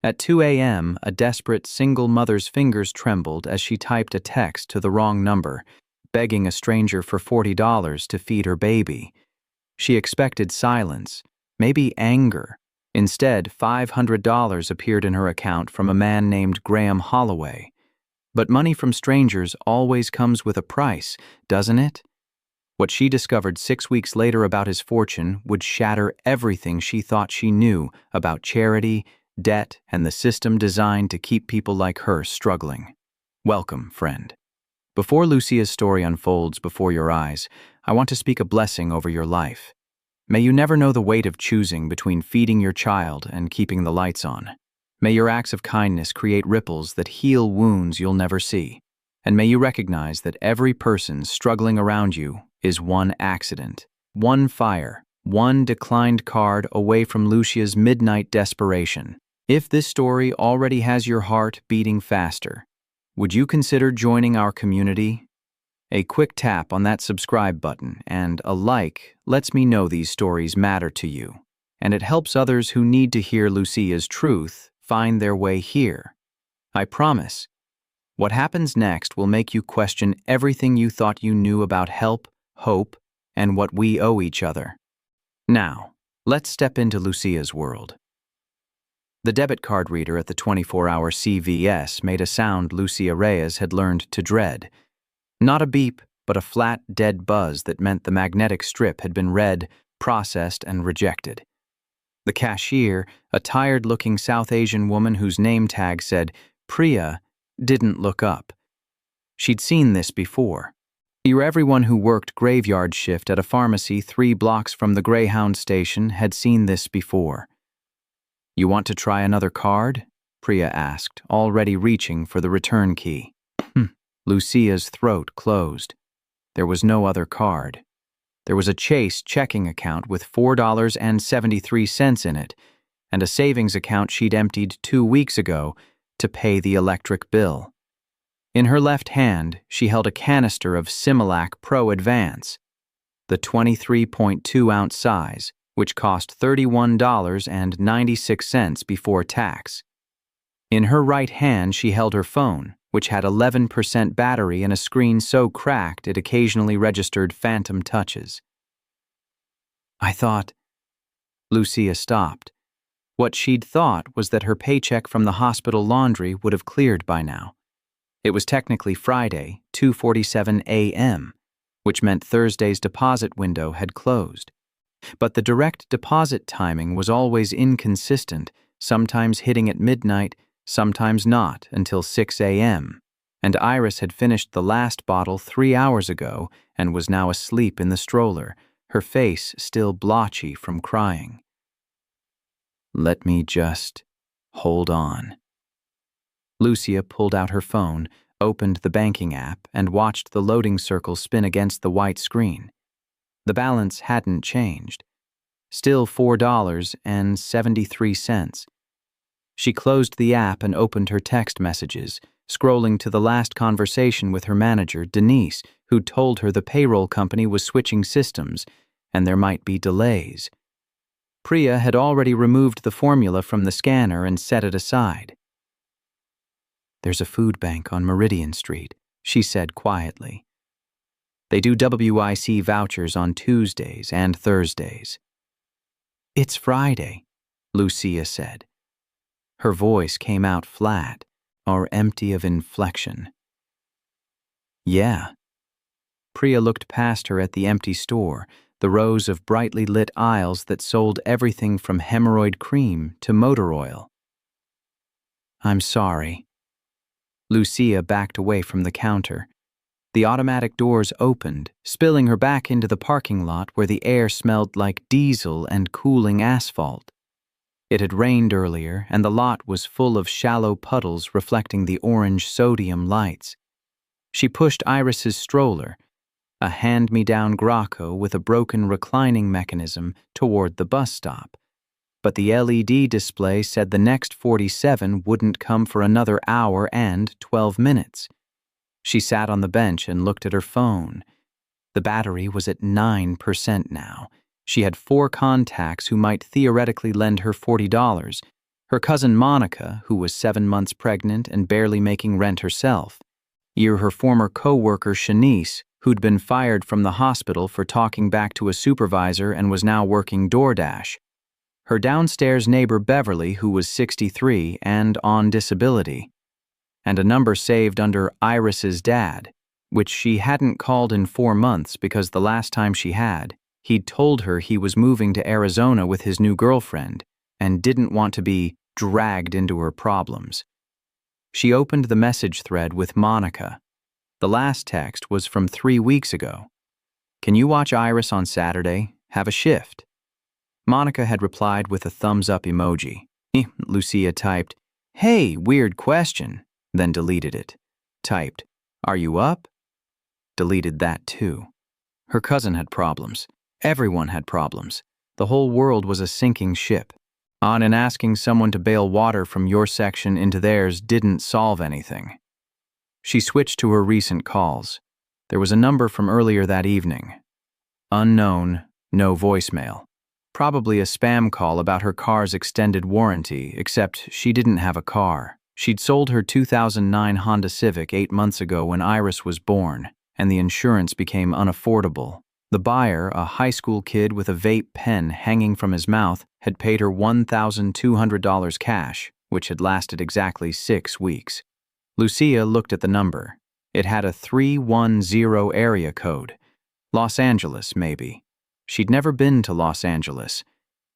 At 2 a.m., a desperate single mother's fingers trembled as she typed a text to the wrong number, begging a stranger for $40 to feed her baby. She expected silence, maybe anger. Instead, $500 appeared in her account from a man named Graham Holloway. But money from strangers always comes with a price, doesn't it? What she discovered 6 weeks later about his fortune would shatter everything she thought she knew about charity, debt, and the system designed to keep people like her struggling. Welcome, friend. Before Lucia's story unfolds before your eyes, I want to speak a blessing over your life. May you never know the weight of choosing between feeding your child and keeping the lights on. May your acts of kindness create ripples that heal wounds you'll never see. And may you recognize that every person struggling around you is one accident, one fire, one declined card away from Lucia's midnight desperation. If this story already has your heart beating faster, would you consider joining our community? A quick tap on that subscribe button and a like lets me know these stories matter to you, and it helps others who need to hear Lucia's truth find their way here. I promise, what happens next will make you question everything you thought you knew about help, hope, and what we owe each other. Now, let's step into Lucia's world. The debit card reader at the 24-hour CVS made a sound Lucia Reyes had learned to dread. Not a beep, but a flat, dead buzz that meant the magnetic strip had been read, processed, and rejected. The cashier, a tired-looking South Asian woman whose name tag said Priya, didn't look up. She'd seen this before. Everyone who worked graveyard shift at a pharmacy 3 blocks from the Greyhound station had seen this before. "You want to try another card?" Priya asked, already reaching for the return key. Lucia's throat closed. There was no other card. There was a Chase checking account with $4.73 in it, and a savings account she'd emptied 2 weeks ago to pay the electric bill. In her left hand, she held a canister of Similac Pro Advance, the 23.2-ounce size, which cost $31.96 before tax. In her right hand, she held her phone, which had 11% battery and a screen so cracked it occasionally registered phantom touches. "I thought..." Lucia stopped. What she'd thought was that her paycheck from the hospital laundry would have cleared by now. It was technically Friday, 2:47 a.m., which meant Thursday's deposit window had closed. But the direct deposit timing was always inconsistent, sometimes hitting at midnight, sometimes not until 6 a.m., and Iris had finished the last bottle 3 hours ago and was now asleep in the stroller, her face still blotchy from crying. "Let me just hold on." Lucia pulled out her phone, opened the banking app, and watched the loading circle spin against the white screen. The balance hadn't changed. Still $4.73. She closed the app and opened her text messages, scrolling to the last conversation with her manager, Denise, who'd told her the payroll company was switching systems and there might be delays. Priya had already removed the formula from the scanner and set it aside. "There's a food bank on Meridian Street," she said quietly. "They do WIC vouchers on Tuesdays and Thursdays." "It's Friday," Lucia said. Her voice came out flat, or empty of inflection. "Yeah." Priya looked past her at the empty store, the rows of brightly lit aisles that sold everything from hemorrhoid cream to motor oil. "I'm sorry." Lucia backed away from the counter. The automatic doors opened, spilling her back into the parking lot where the air smelled like diesel and cooling asphalt. It had rained earlier, and the lot was full of shallow puddles reflecting the orange sodium lights. She pushed Iris's stroller, a hand-me-down Graco with a broken reclining mechanism, toward the bus stop. But the LED display said the next 47 wouldn't come for another hour and 12 minutes. She sat on the bench and looked at her phone. The battery was at 9% now. She had 4 contacts who might theoretically lend her $40, Her cousin Monica, who was 7 months pregnant and barely making rent herself. Her former co-worker Shanice, who'd been fired from the hospital for talking back to a supervisor and was now working DoorDash. Her downstairs neighbor Beverly, who was 63 and on disability. And a number saved under Iris's dad, which she hadn't called in 4 months because the last time she had, he'd told her he was moving to Arizona with his new girlfriend and didn't want to be dragged into her problems. She opened the message thread with Monica. The last text was from 3 weeks ago. "Can you watch Iris on Saturday? Have a shift?" Monica had replied with a thumbs-up emoji. Lucia typed, "Hey, weird question," then deleted it. Typed, "Are you up?" Deleted that too. Her cousin had problems. Everyone had problems. The whole world was a sinking ship. And asking someone to bail water from your section into theirs didn't solve anything. She switched to her recent calls. There was a number from earlier that evening. Unknown, no voicemail. Probably a spam call about her car's extended warranty, except she didn't have a car. She'd sold her 2009 Honda Civic 8 months ago when Iris was born, and the insurance became unaffordable. The buyer, a high school kid with a vape pen hanging from his mouth, had paid her $1,200 cash, which had lasted exactly 6 weeks. Lucia looked at the number. It had a 310 area code. Los Angeles, maybe. She'd never been to Los Angeles.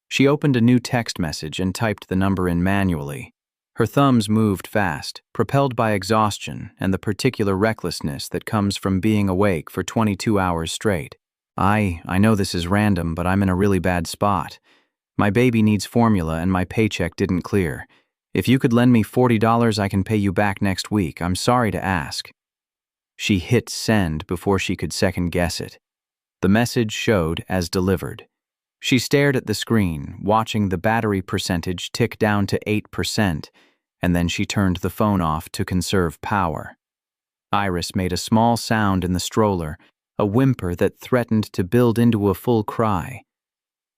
She opened a new text message and typed the number in manually. Her thumbs moved fast, propelled by exhaustion and the particular recklessness that comes from being awake for 22 hours straight. I know this is random, but I'm in a really bad spot. My baby needs formula and my paycheck didn't clear. If you could lend me $40, I can pay you back next week. I'm sorry to ask." She hit send before she could second-guess it. The message showed as delivered. She stared at the screen, watching the battery percentage tick down to 8%, and then she turned the phone off to conserve power. Iris made a small sound in the stroller, a whimper that threatened to build into a full cry.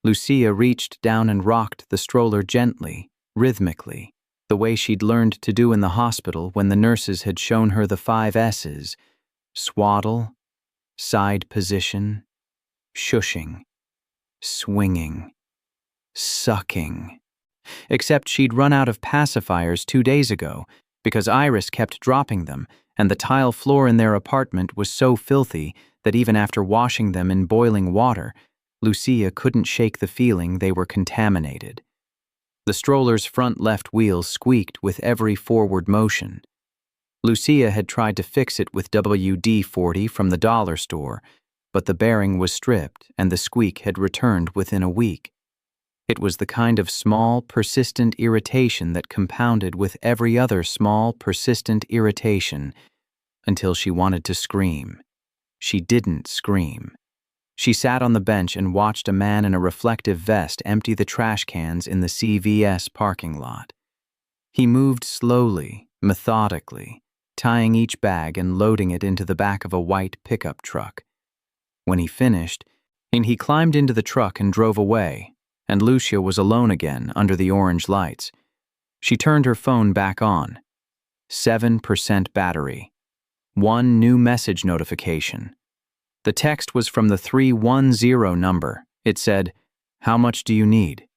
Lucia reached down and rocked the stroller gently, rhythmically, the way she'd learned to do in the hospital when the nurses had shown her the 5 S's: swaddle, side position, shushing, swinging, sucking. Except she'd run out of pacifiers 2 days ago because Iris kept dropping them, and the tile floor in their apartment was so filthy that even after washing them in boiling water, Lucia couldn't shake the feeling they were contaminated. The stroller's front left wheel squeaked with every forward motion. Lucia had tried to fix it with WD-40 from the dollar store, but the bearing was stripped and the squeak had returned within a week. It was the kind of small, persistent irritation that compounded with every other small, persistent irritation until she wanted to scream. She didn't scream. She sat on the bench and watched a man in a reflective vest empty the trash cans in the CVS parking lot. He moved slowly, methodically, tying each bag and loading it into the back of a white pickup truck. When he finished, he climbed into the truck and drove away, and Lucia was alone again under the orange lights. She turned her phone back on. 7% battery. 1 new message notification. The text was from the 310 number. It said, "How much do you need?"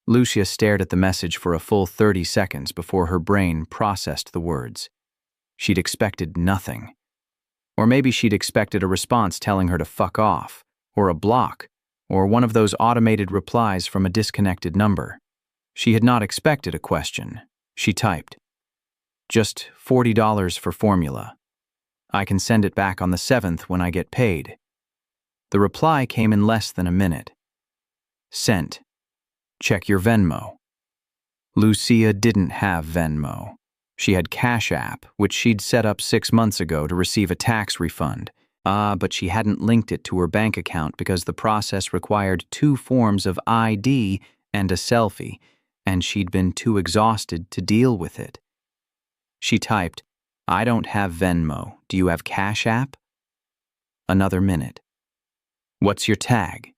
Lucia stared at the message for a full 30 seconds before her brain processed the words. She'd expected nothing. Or maybe she'd expected a response telling her to fuck off, or a block, or one of those automated replies from a disconnected number. She had not expected a question. She typed, "Just $40 for formula. I can send it back on the 7th when I get paid." The reply came in less than a minute. "Sent. Check your Venmo." Lucia didn't have Venmo. She had Cash App, which she'd set up 6 months ago to receive a tax refund. But she hadn't linked it to her bank account because the process required 2 forms of ID and a selfie, and she'd been too exhausted to deal with it. She typed, "I don't have Venmo. Do you have Cash App?" Another minute. "What's your tag?"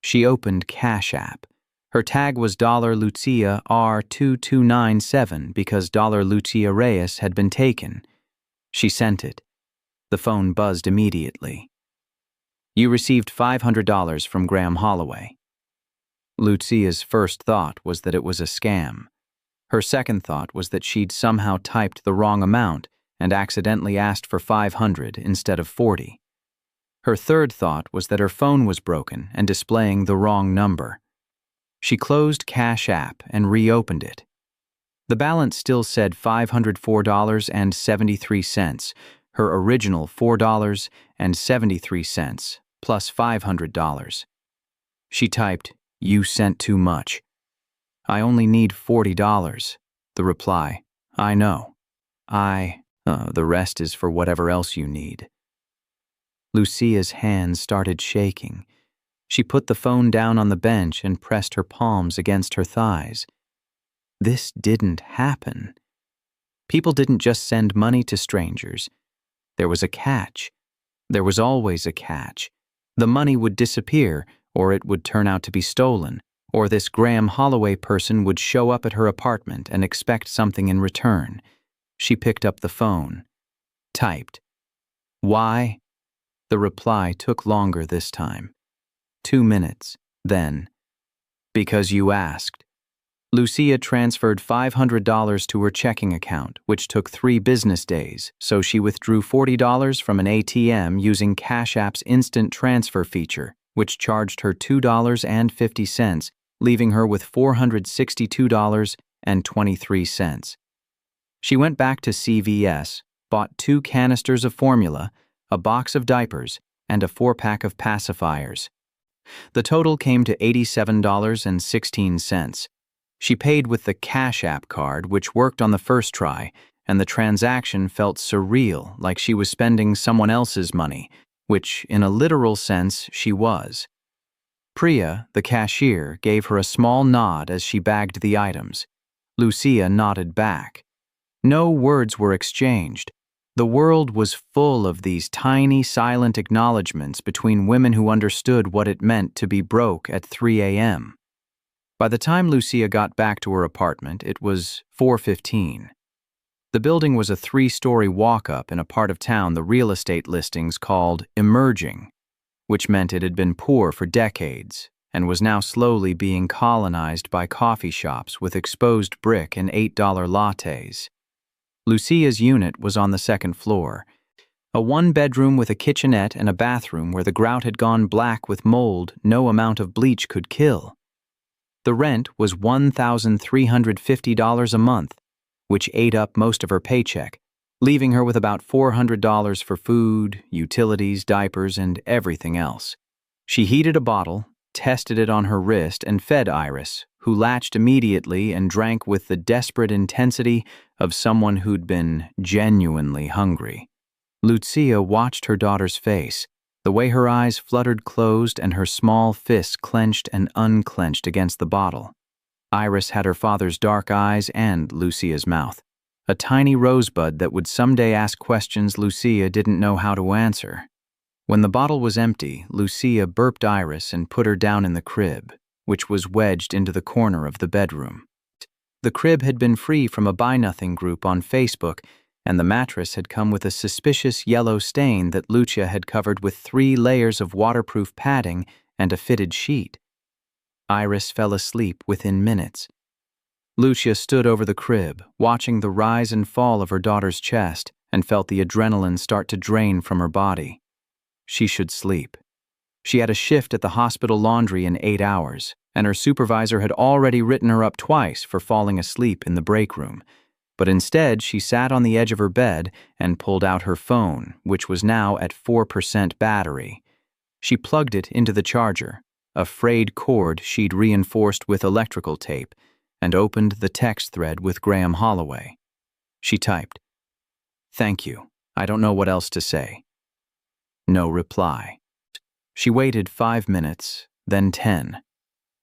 She opened Cash App. Her tag was $Lucia R2297 because $Lucia Reyes had been taken. She sent it. The phone buzzed immediately. You received $500 from Graham Holloway. Lucia's first thought was that it was a scam. Her second thought was that she'd somehow typed the wrong amount and accidentally asked for 500 instead of 40. Her third thought was that her phone was broken and displaying the wrong number. She closed Cash App and reopened it. The balance still said $504.73, her original $4.73, plus $500. She typed, "You sent too much." "I only need $40. The reply, "I know. The rest is for whatever else you need." Lucia's hands started shaking. She put the phone down on the bench and pressed her palms against her thighs. This didn't happen. People didn't just send money to strangers. There was a catch. There was always a catch. The money would disappear, or it would turn out to be stolen, or this Graham Holloway person would show up at her apartment and expect something in return. She picked up the phone. Typed. "Why?" The reply took longer this time. 2 minutes. Then, "Because you asked." Lucia transferred $500 to her checking account, which took 3 business days, so she withdrew $40 from an ATM using Cash App's instant transfer feature, which charged her $2.50, leaving her with $462.23. She went back to CVS, bought 2 canisters of formula, a box of diapers, and a 4-pack of pacifiers. The total came to $87.16. She paid with the Cash App card, which worked on the first try, and the transaction felt surreal, like she was spending someone else's money, which, in a literal sense, she was. Priya, the cashier, gave her a small nod as she bagged the items. Lucia nodded back. No words were exchanged. The world was full of these tiny, silent acknowledgments between women who understood what it meant to be broke at 3 a.m. By the time Lucia got back to her apartment, it was 4:15. The building was a 3-story walk-up in a part of town the real estate listings called emerging, which meant it had been poor for decades and was now slowly being colonized by coffee shops with exposed brick and $8 lattes. Lucia's unit was on the 2nd floor, a 1-bedroom with a kitchenette and a bathroom where the grout had gone black with mold no amount of bleach could kill. The rent was $1,350 a month, which ate up most of her paycheck, leaving her with about $400 for food, utilities, diapers, and everything else. She heated a bottle, tested it on her wrist, and fed Iris, who latched immediately and drank with the desperate intensity of someone who'd been genuinely hungry. Lucia watched her daughter's face, the way her eyes fluttered closed and her small fists clenched and unclenched against the bottle. Iris had her father's dark eyes and Lucia's mouth, a tiny rosebud that would someday ask questions Lucia didn't know how to answer. When the bottle was empty, Lucia burped Iris and put her down in the crib, which was wedged into the corner of the bedroom. The crib had been free from a Buy Nothing group on Facebook, and the mattress had come with a suspicious yellow stain that Lucia had covered with 3 layers of waterproof padding and a fitted sheet. Iris fell asleep within minutes. Lucia stood over the crib, watching the rise and fall of her daughter's chest, and felt the adrenaline start to drain from her body. She should sleep. She had a shift at the hospital laundry in 8 hours, and her supervisor had already written her up twice for falling asleep in the break room. But instead, she sat on the edge of her bed and pulled out her phone, which was now at 4% battery. She plugged it into the charger, a frayed cord she'd reinforced with electrical tape, and opened the text thread with Graham Holloway. She typed, "Thank you. I don't know what else to say." No reply. She waited 5 minutes, then 10.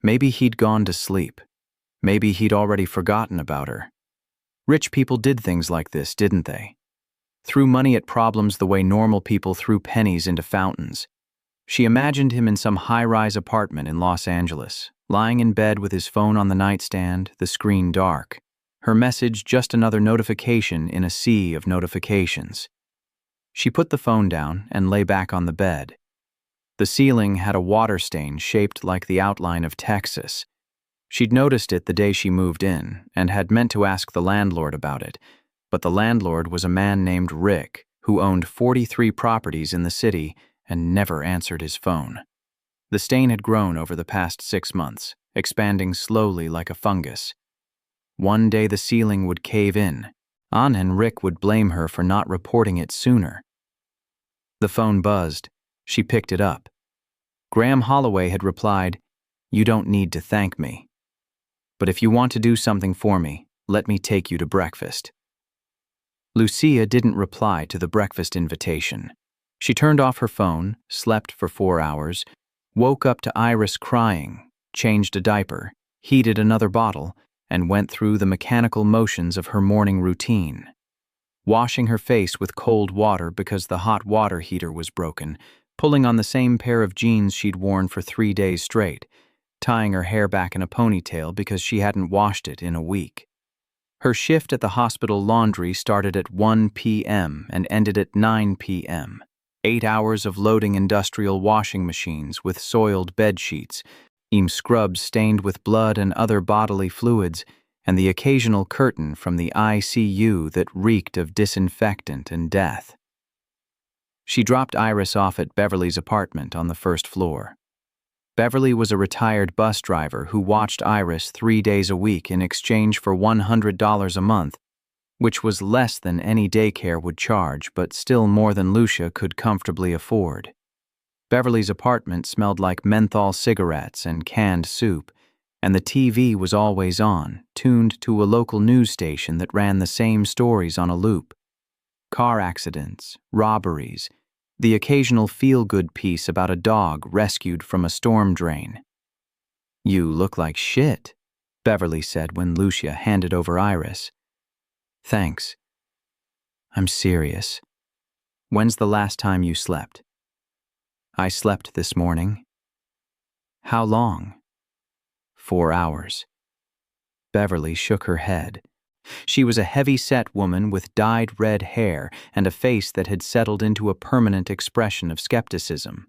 Maybe he'd gone to sleep. Maybe he'd already forgotten about her. Rich people did things like this, didn't they? Threw money at problems the way normal people threw pennies into fountains. She imagined him in some high-rise apartment in Los Angeles, lying in bed with his phone on the nightstand, the screen dark. Her message just another notification in a sea of notifications. She put the phone down and lay back on the bed. The ceiling had a water stain shaped like the outline of Texas. She'd noticed it the day she moved in and had meant to ask the landlord about it, but the landlord was a man named Rick who owned 43 properties in the city and never answered his phone. The stain had grown over the past 6 months, expanding slowly like a fungus. One day the ceiling would cave in. Ann and Rick would blame her for not reporting it sooner. The phone buzzed. She picked it up. Graham Holloway had replied, "You don't need to thank me. But if you want to do something for me, let me take you to breakfast." Lucia didn't reply to the breakfast invitation. She turned off her phone, slept for 4 hours, woke up to Iris crying, changed a diaper, heated another bottle, and went through the mechanical motions of her morning routine. Washing her face with cold water because the hot water heater was broken, pulling on the same pair of jeans she'd worn for 3 days straight, tying her hair back in a ponytail because she hadn't washed it in a week. Her shift at the hospital laundry started at 1 p.m. and ended at 9 p.m. 8 hours of loading industrial washing machines with soiled bed sheets, scrubs stained with blood and other bodily fluids, and the occasional curtain from the ICU that reeked of disinfectant and death. She dropped Iris off at Beverly's apartment on the first floor. Beverly was a retired bus driver who watched Iris 3 days a week in exchange for $100 a month, which was less than any daycare would charge, but still more than Lucia could comfortably afford. Beverly's apartment smelled like menthol cigarettes and canned soup, and the TV was always on, tuned to a local news station that ran the same stories on a loop. Car accidents, robberies, the occasional feel-good piece about a dog rescued from a storm drain. "You look like shit," Beverly said when Lucia handed over Iris. "Thanks. I'm serious. When's the last time you slept?" "I slept this morning." "How long?" 4 hours. Beverly shook her head. She was a heavy-set woman with dyed red hair and a face that had settled into a permanent expression of skepticism.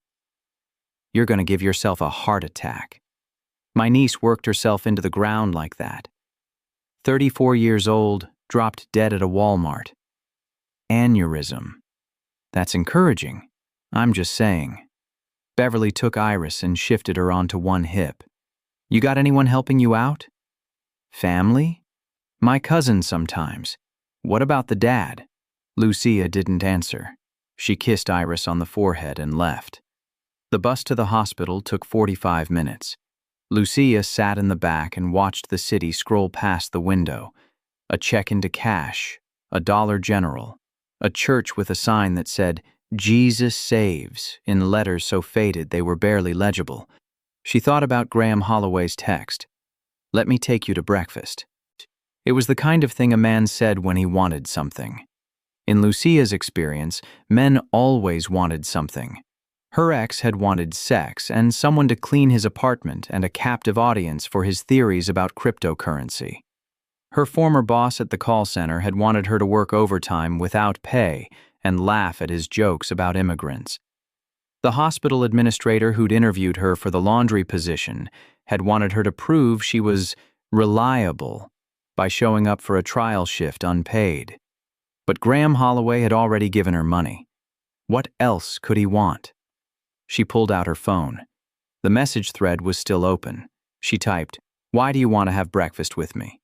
"You're going to give yourself a heart attack. My niece worked herself into the ground like that. 34 years old, dropped dead at a Walmart. Aneurysm. That's encouraging. I'm just saying." Beverly took Iris and shifted her onto one hip. "You got anyone helping you out?" "Family? My cousin sometimes. What about the dad?" Lucia didn't answer. She kissed Iris on the forehead and left. The bus to the hospital took 45 minutes. Lucia sat in the back and watched the city scroll past the window. A check into cash, a Dollar General, a church with a sign that said, "Jesus Saves," in letters so faded they were barely legible. She thought about Graham Holloway's text, "Let me take you to breakfast." It was the kind of thing a man said when he wanted something. In Lucia's experience, men always wanted something. Her ex had wanted sex and someone to clean his apartment and a captive audience for his theories about cryptocurrency. Her former boss at the call center had wanted her to work overtime without pay and laugh at his jokes about immigrants. The hospital administrator who'd interviewed her for the laundry position had wanted her to prove she was reliable by showing up for a trial shift unpaid. But Graham Holloway had already given her money. What else could he want? She pulled out her phone. The message thread was still open. She typed, "Why do you want to have breakfast with me?"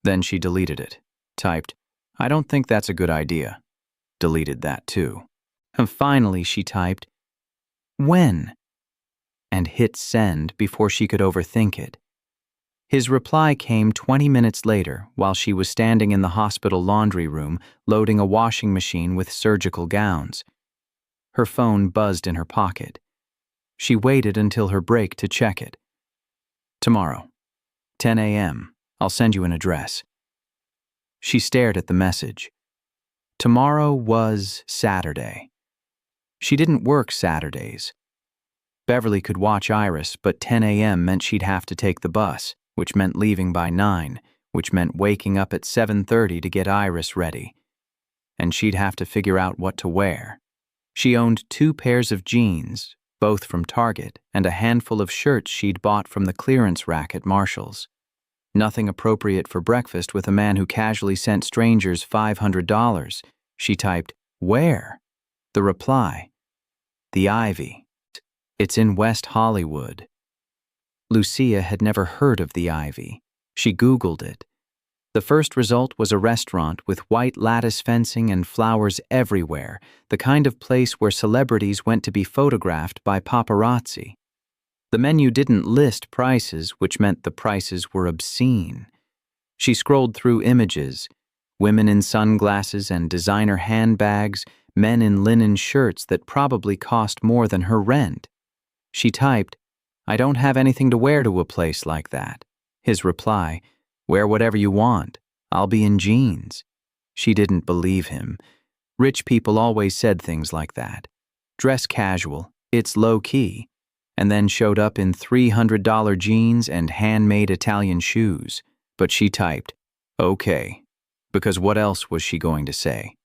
Then she deleted it. Typed, "I don't think that's a good idea." Deleted that too. And finally she typed, "When?" and hit send before she could overthink it. His reply came 20 minutes later while she was standing in the hospital laundry room loading a washing machine with surgical gowns. Her phone buzzed in her pocket. She waited until her break to check it. "Tomorrow, 10 a.m. I'll send you an address." She stared at the message. Tomorrow was Saturday. She didn't work Saturdays. Beverly could watch Iris, but 10 a.m. meant she'd have to take the bus, which meant leaving by 9, which meant waking up at 7:30 to get Iris ready. And she'd have to figure out what to wear. She owned 2 pairs of jeans, both from Target, and a handful of shirts she'd bought from the clearance rack at Marshall's. Nothing appropriate for breakfast with a man who casually sent strangers $500. She typed, "Where?" The reply, "The Ivy. It's in West Hollywood." Lucia had never heard of the Ivy. She Googled it. The first result was a restaurant with white lattice fencing and flowers everywhere, the kind of place where celebrities went to be photographed by paparazzi. The menu didn't list prices, which meant the prices were obscene. She scrolled through images: women in sunglasses and designer handbags, men in linen shirts that probably cost more than her rent. She typed, "I don't have anything to wear to a place like that." His reply, "Wear whatever you want. I'll be in jeans." She didn't believe him. Rich people always said things like that. Dress casual, it's low-key, and then showed up in $300 jeans and handmade Italian shoes. But she typed, "Okay," because what else was she going to say?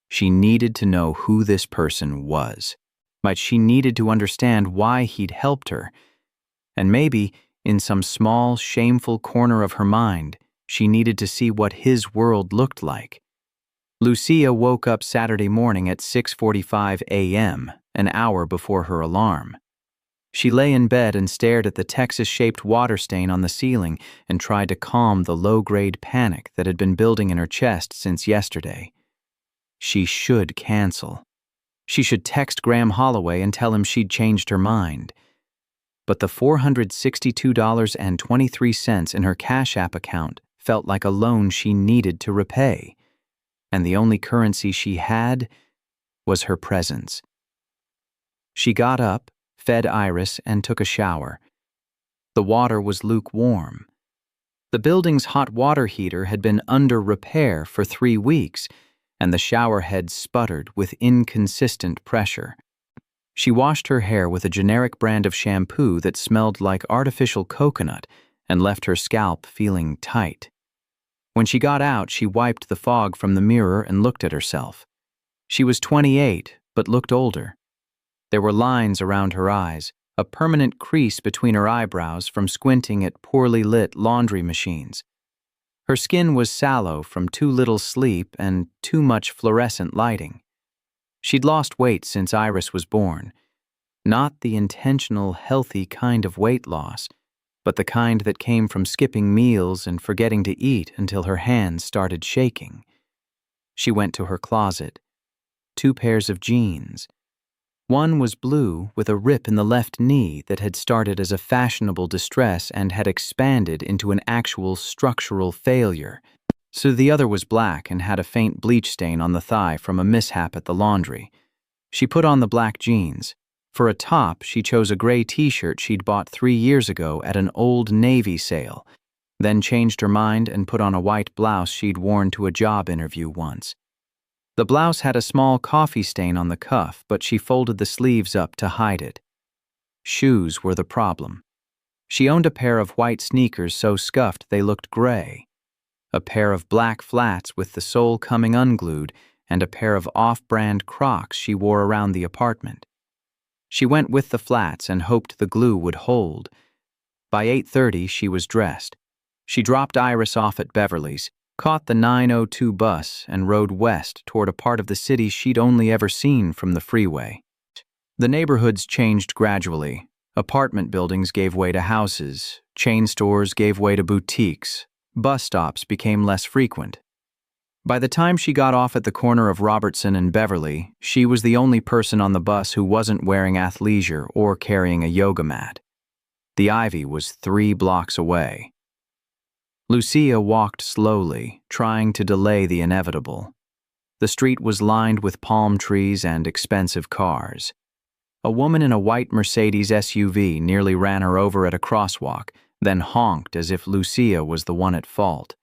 She needed to know who this person was. But she needed to understand why he'd helped her. And maybe, in some small, shameful corner of her mind, she needed to see what his world looked like. Lucia woke up Saturday morning at 6:45 a.m., an hour before her alarm. She lay in bed and stared at the Texas-shaped water stain on the ceiling and tried to calm the low-grade panic that had been building in her chest since yesterday. She should cancel. She should text Graham Holloway and tell him she'd changed her mind. But the $462.23 in her Cash App account felt like a loan she needed to repay. And the only currency she had was her presence. She got up, fed Iris, and took a shower. The water was lukewarm. The building's hot water heater had been under repair for 3 weeks, and the shower head sputtered with inconsistent pressure. She washed her hair with a generic brand of shampoo that smelled like artificial coconut and left her scalp feeling tight. When she got out, she wiped the fog from the mirror and looked at herself. She was 28, but looked older. There were lines around her eyes, a permanent crease between her eyebrows from squinting at poorly lit laundry machines. Her skin was sallow from too little sleep and too much fluorescent lighting. She'd lost weight since Iris was born. Not the intentional, healthy kind of weight loss, but the kind that came from skipping meals and forgetting to eat until her hands started shaking. She went to her closet. 2 pairs of jeans. One was blue with a rip in the left knee that had started as a fashionable distress and had expanded into an actual structural failure. So the other was black and had a faint bleach stain on the thigh from a mishap at the laundry. She put on the black jeans. For a top, she chose a gray t-shirt she'd bought 3 years ago at an Old Navy sale, then changed her mind and put on a white blouse she'd worn to a job interview once. The blouse had a small coffee stain on the cuff, but she folded the sleeves up to hide it. Shoes were the problem. She owned a pair of white sneakers so scuffed they looked gray, a pair of black flats with the sole coming unglued, and a pair of off-brand Crocs she wore around the apartment. She went with the flats and hoped the glue would hold. By 8:30, she was dressed. She dropped Iris off at Beverly's, caught the 9:02 bus, and rode west toward a part of the city she'd only ever seen from the freeway. The neighborhoods changed gradually. Apartment buildings gave way to houses, chain stores gave way to boutiques, bus stops became less frequent. By the time she got off at the corner of Robertson and Beverly, she was the only person on the bus who wasn't wearing athleisure or carrying a yoga mat. The Ivy was 3 blocks away. Lucia walked slowly, trying to delay the inevitable. The street was lined with palm trees and expensive cars. A woman in a white Mercedes SUV nearly ran her over at a crosswalk, then honked as if Lucia was the one at fault.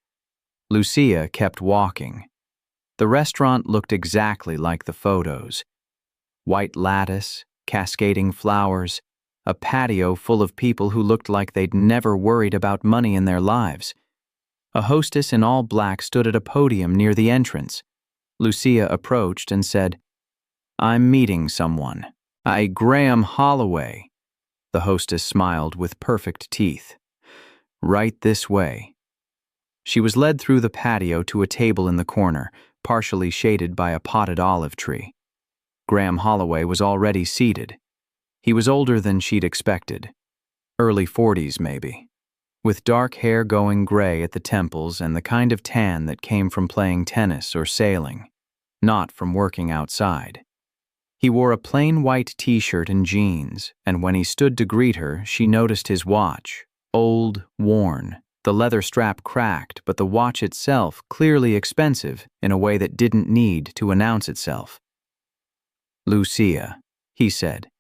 Lucia kept walking. The restaurant looked exactly like the photos. White lattice, cascading flowers, a patio full of people who looked like they'd never worried about money in their lives. A hostess in all black stood at a podium near the entrance. Lucia approached and said, "I'm meeting someone. Graham Holloway." The hostess smiled with perfect teeth. "Right this way." She was led through the patio to a table in the corner, partially shaded by a potted olive tree. Graham Holloway was already seated. He was older than she'd expected. Early 40s, maybe. With dark hair going gray at the temples and the kind of tan that came from playing tennis or sailing, not from working outside. He wore a plain white t-shirt and jeans, and when he stood to greet her, she noticed his watch. Old, worn, the leather strap cracked, but the watch itself clearly expensive in a way that didn't need to announce itself. "Lucia," he said.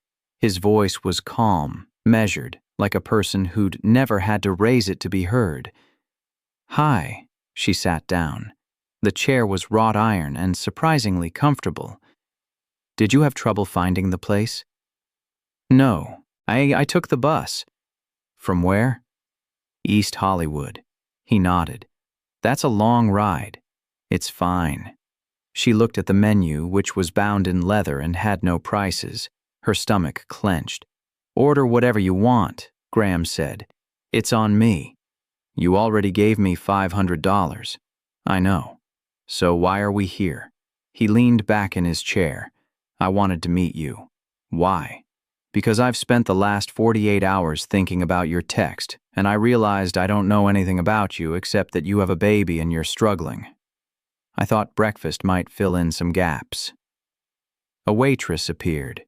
His voice was calm, measured, like a person who'd never had to raise it to be heard. "Hi," she sat down. The chair was wrought iron and surprisingly comfortable. "Did you have trouble finding the place?" "No, I took the bus." "From where?" "East Hollywood." He nodded. "That's a long ride." "It's fine." She looked at the menu, which was bound in leather and had no prices. Her stomach clenched. "Order whatever you want," Graham said. "It's on me." "You already gave me $500. "I know. So why are we here?" He leaned back in his chair. "I wanted to meet you." "Why?" "Because I've spent the last 48 hours thinking about your text, and I realized I don't know anything about you except that you have a baby and you're struggling. I thought breakfast might fill in some gaps." A waitress appeared.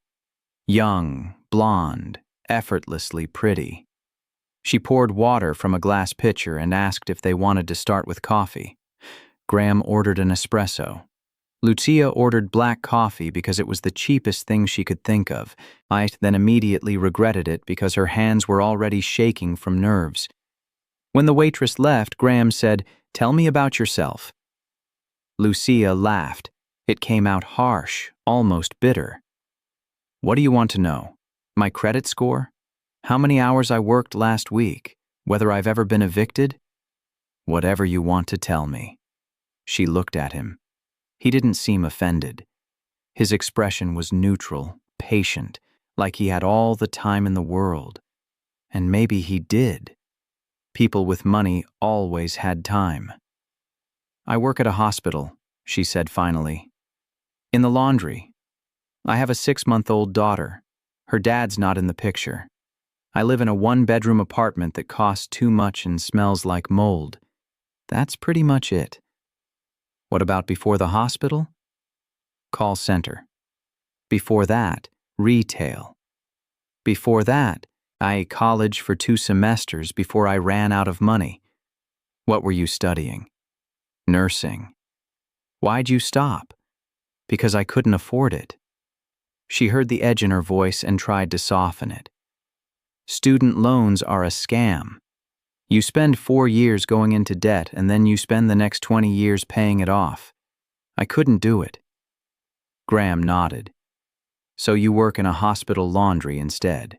Young, blonde, effortlessly pretty. She poured water from a glass pitcher and asked if they wanted to start with coffee. Graham ordered an espresso. Lucia ordered black coffee because it was the cheapest thing she could think of, then immediately regretted it because her hands were already shaking from nerves. When the waitress left, Graham said, "Tell me about yourself." Lucia laughed. It came out harsh, almost bitter. "What do you want to know? My credit score? How many hours I worked last week? Whether I've ever been evicted?" "Whatever you want to tell me." She looked at him. He didn't seem offended. His expression was neutral, patient, like he had all the time in the world. And maybe he did. People with money always had time. "I work at a hospital," she said finally. "In the laundry. I have a 6-month-old daughter. Her dad's not in the picture. I live in a 1-bedroom apartment that costs too much and smells like mold. That's pretty much it." "What about before the hospital?" "Call center. Before that, retail. Before that, college for 2 semesters before I ran out of money." "What were you studying?" "Nursing." "Why'd you stop?" "Because I couldn't afford it." She heard the edge in her voice and tried to soften it. "Student loans are a scam. You spend 4 years going into debt and then you spend the next 20 years paying it off. I couldn't do it." Graham nodded. "So you work in a hospital laundry instead."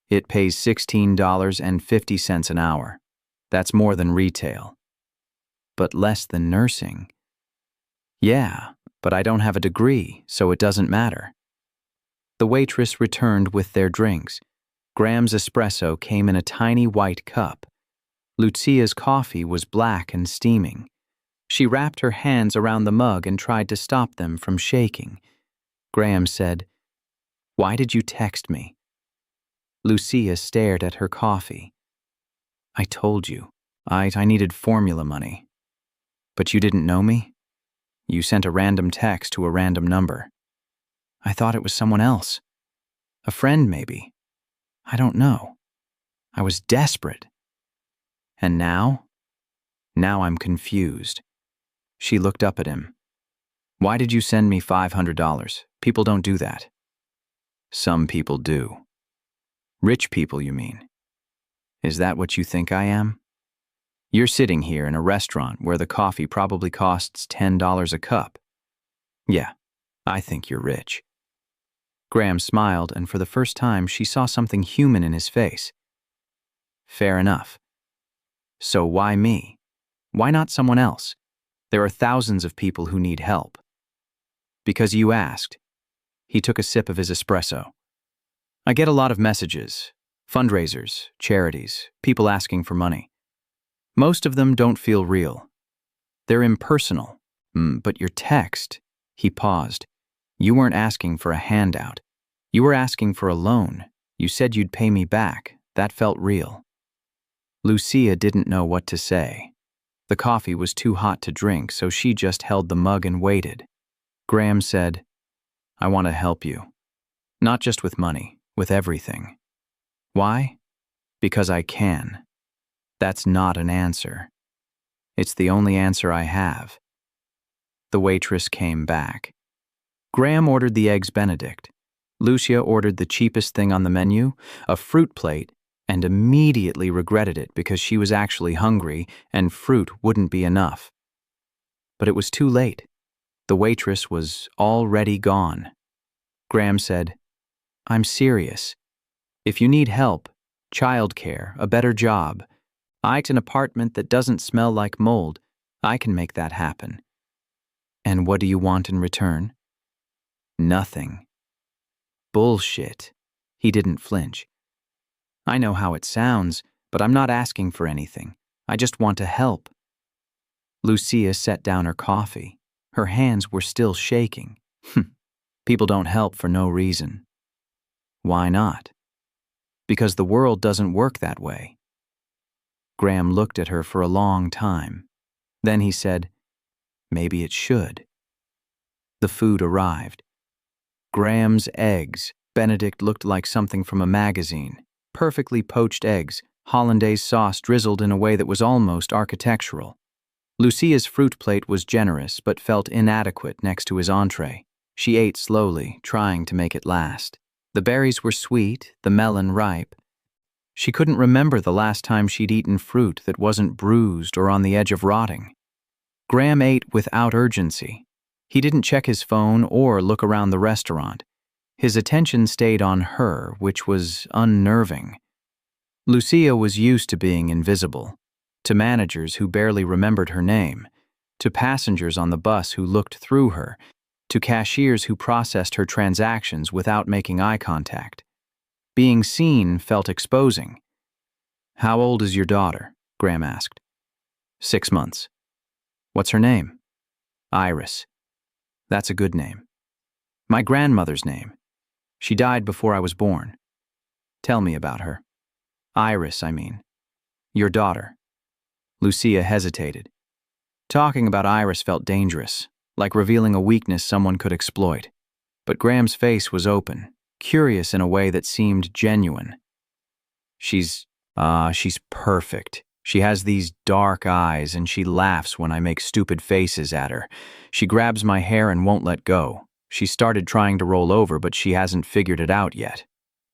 "It pays $16.50 an hour. That's more than retail." "But less than nursing." "Yeah, but I don't have a degree, so it doesn't matter." The waitress returned with their drinks. Graham's espresso came in a tiny white cup. Lucia's coffee was black and steaming. She wrapped her hands around the mug and tried to stop them from shaking. Graham said, "Why did you text me?" Lucia stared at her coffee. "I told you. I needed formula money." "But you didn't know me?" "You sent a random text to a random number." "I thought it was someone else. A friend, maybe. I don't know. I was desperate." "And now?" "Now I'm confused." She looked up at him. "Why did you send me $500? People don't do that." "Some people do." "Rich people, you mean?" "Is that what you think I am?" "You're sitting here in a restaurant where the coffee probably costs $10 a cup." "Yeah, I think you're rich." Graham smiled, and for the first time she saw something human in his face. Fair enough. So why me? Why not someone else? There are thousands of people who need help. Because you asked. He took a sip of his espresso. I get a lot of messages, fundraisers, charities, people asking for money. Most of them don't feel real. They're impersonal. But your text, he paused. You weren't asking for a handout. You were asking for a loan. You said you'd pay me back. That felt real. Lucia didn't know what to say. The coffee was too hot to drink, so she just held the mug and waited. Graham said, I want to help you. Not just with money, with everything. Why? Because I can. That's not an answer. It's the only answer I have. The waitress came back. Graham ordered the Eggs Benedict. Lucia ordered the cheapest thing on the menu, a fruit plate, and immediately regretted it because she was actually hungry and fruit wouldn't be enough. But it was too late. The waitress was already gone. Graham said, I'm serious. If you need help, childcare, a better job, an apartment that doesn't smell like mold, I can make that happen. And what do you want in return? Nothing. Bullshit. He didn't flinch. I know how it sounds, but I'm not asking for anything. I just want to help. Lucia set down her coffee. Her hands were still shaking. People don't help for no reason. Why not? Because the world doesn't work that way. Graham looked at her for a long time. Then he said, maybe it should. The food arrived. Graham's Eggs Benedict looked like something from a magazine. Perfectly poached eggs, hollandaise sauce drizzled in a way that was almost architectural. Lucia's fruit plate was generous but felt inadequate next to his entree. She ate slowly, trying to make it last. The berries were sweet, the melon ripe. She couldn't remember the last time she'd eaten fruit that wasn't bruised or on the edge of rotting. Graham ate without urgency. He didn't check his phone or look around the restaurant. His attention stayed on her, which was unnerving. Lucia was used to being invisible, to managers who barely remembered her name, to passengers on the bus who looked through her, to cashiers who processed her transactions without making eye contact. Being seen felt exposing. How old is your daughter? Graham asked. 6 months. What's her name? Iris. That's a good name. My grandmother's name. She died before I was born. Tell me about her. Iris, I mean. Your daughter. Lucia hesitated. Talking about Iris felt dangerous, like revealing a weakness someone could exploit. But Graham's face was open, curious in a way that seemed genuine. She's perfect. She has these dark eyes and she laughs when I make stupid faces at her. She grabs my hair and won't let go. She started trying to roll over, but she hasn't figured it out yet.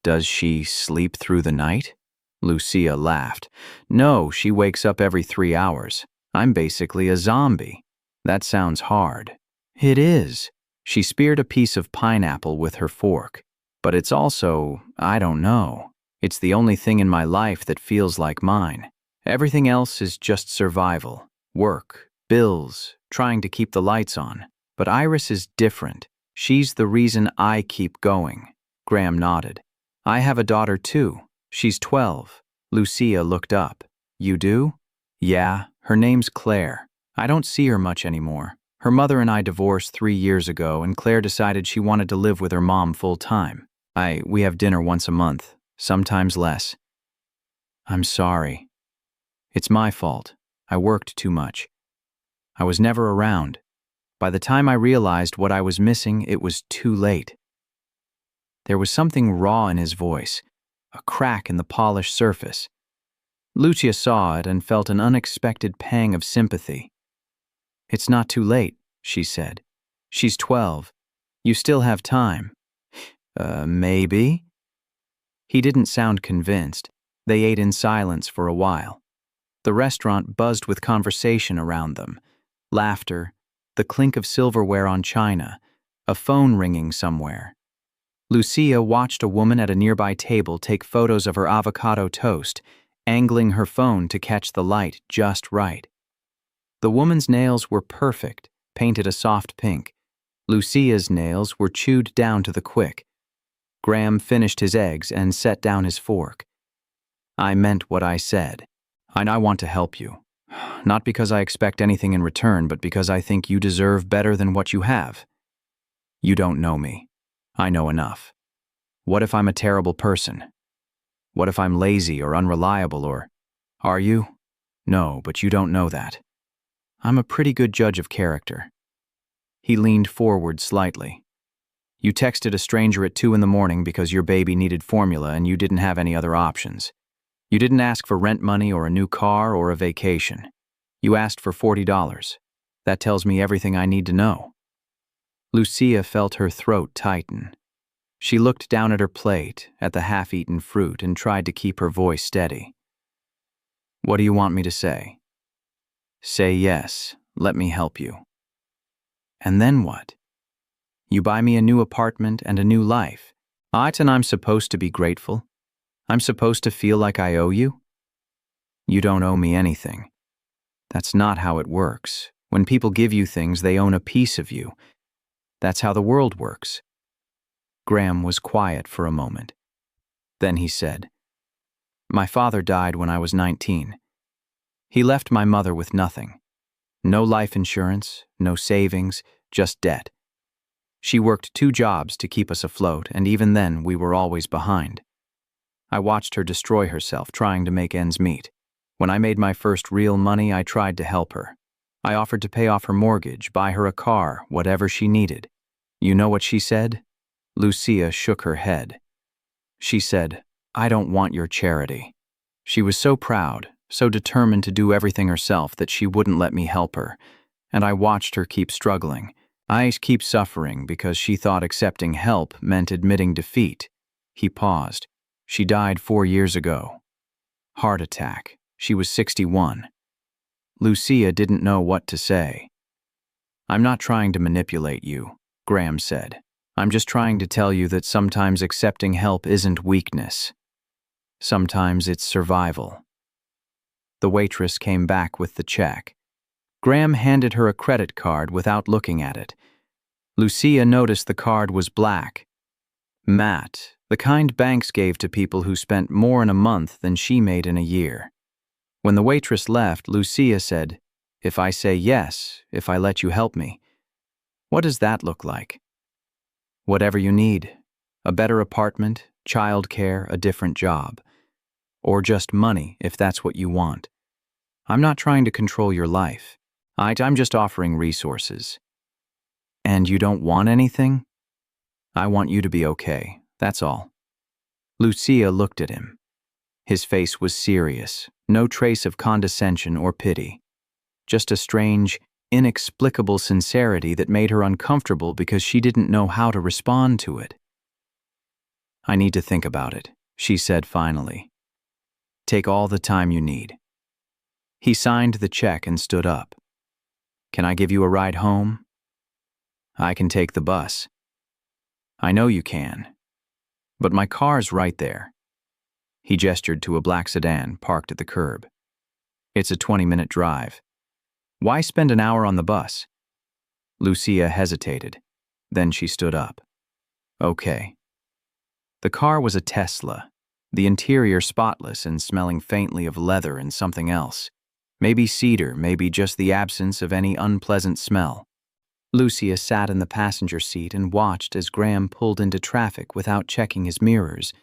Does she sleep through the night? Lucia laughed. No, she wakes up every 3 hours. I'm basically a zombie. That sounds hard. It is. She speared a piece of pineapple with her fork. But it's also, I don't know. It's the only thing in my life that feels like mine. Everything else is just survival, work, bills, trying to keep the lights on. But Iris is different. She's the reason I keep going. Graham nodded. I have a daughter too. She's 12. Lucia looked up. You do? Yeah, her name's Claire. I don't see her much anymore. Her mother and I divorced 3 years ago, and Claire decided she wanted to live with her mom full time. We have dinner once a month, sometimes less. I'm sorry. It's my fault. I worked too much. I was never around. By the time I realized what I was missing, it was too late. There was something raw in his voice, a crack in the polished surface. Lucia saw it and felt an unexpected pang of sympathy. It's not too late, she said. She's 12. You still have time. Maybe? He didn't sound convinced. They ate in silence for a while. The restaurant buzzed with conversation around them. Laughter, the clink of silverware on china, a phone ringing somewhere. Lucia watched a woman at a nearby table take photos of her avocado toast, angling her phone to catch the light just right. The woman's nails were perfect, painted a soft pink. Lucia's nails were chewed down to the quick. Graham finished his eggs and set down his fork. I meant what I said. I want to help you. Not because I expect anything in return, but because I think you deserve better than what you have. You don't know me. I know enough. What if I'm a terrible person? What if I'm lazy or unreliable or... Are you? No, but you don't know that. I'm a pretty good judge of character. He leaned forward slightly. You texted a stranger at 2 a.m. because your baby needed formula and you didn't have any other options. You didn't ask for rent money or a new car or a vacation. You asked for $40. That tells me everything I need to know. Lucia felt her throat tighten. She looked down at her plate, at the half-eaten fruit, and tried to keep her voice steady. What do you want me to say? Say yes. Let me help you. And then what? You buy me a new apartment and a new life. And I'm supposed to be grateful? I'm supposed to feel like I owe you? You don't owe me anything. That's not how it works. When people give you things, they own a piece of you. That's how the world works. Graham was quiet for a moment. Then he said, My father died when I was 19. He left my mother with nothing. No life insurance, no savings, just debt. She worked 2 jobs to keep us afloat, and even then we were always behind. I watched her destroy herself trying to make ends meet. When I made my first real money, I tried to help her. I offered to pay off her mortgage, buy her a car, whatever she needed. You know what she said? Lucia shook her head. She said, I don't want your charity. She was so proud, so determined to do everything herself that she wouldn't let me help her, and I watched her keep struggling. I keep suffering because she thought accepting help meant admitting defeat. He paused. She died 4 years ago. Heart attack. She was 61. Lucia didn't know what to say. I'm not trying to manipulate you, Graham said. I'm just trying to tell you that sometimes accepting help isn't weakness. Sometimes it's survival. The waitress came back with the check. Graham handed her a credit card without looking at it. Lucia noticed the card was black. Matte, the kind banks gave to people who spent more in a month than she made in a year. When the waitress left, Lucia said, If I say yes, if I let you help me, what does that look like? Whatever you need. A better apartment, childcare, a different job. Or just money, if that's what you want. I'm not trying to control your life. I'm just offering resources. And you don't want anything? I want you to be okay, that's all. Lucia looked at him. His face was serious, no trace of condescension or pity. Just a strange, inexplicable sincerity that made her uncomfortable because she didn't know how to respond to it. I need to think about it, she said finally. Take all the time you need. He signed the check and stood up. Can I give you a ride home? I can take the bus. I know you can. But my car's right there. He gestured to a black sedan parked at the curb. It's a 20-minute drive. Why spend an hour on the bus? Lucia hesitated. Then she stood up. Okay. The car was a Tesla, the interior spotless and smelling faintly of leather and something else. Maybe cedar, maybe just the absence of any unpleasant smell. Lucia sat in the passenger seat and watched as Graham pulled into traffic without checking his mirrors,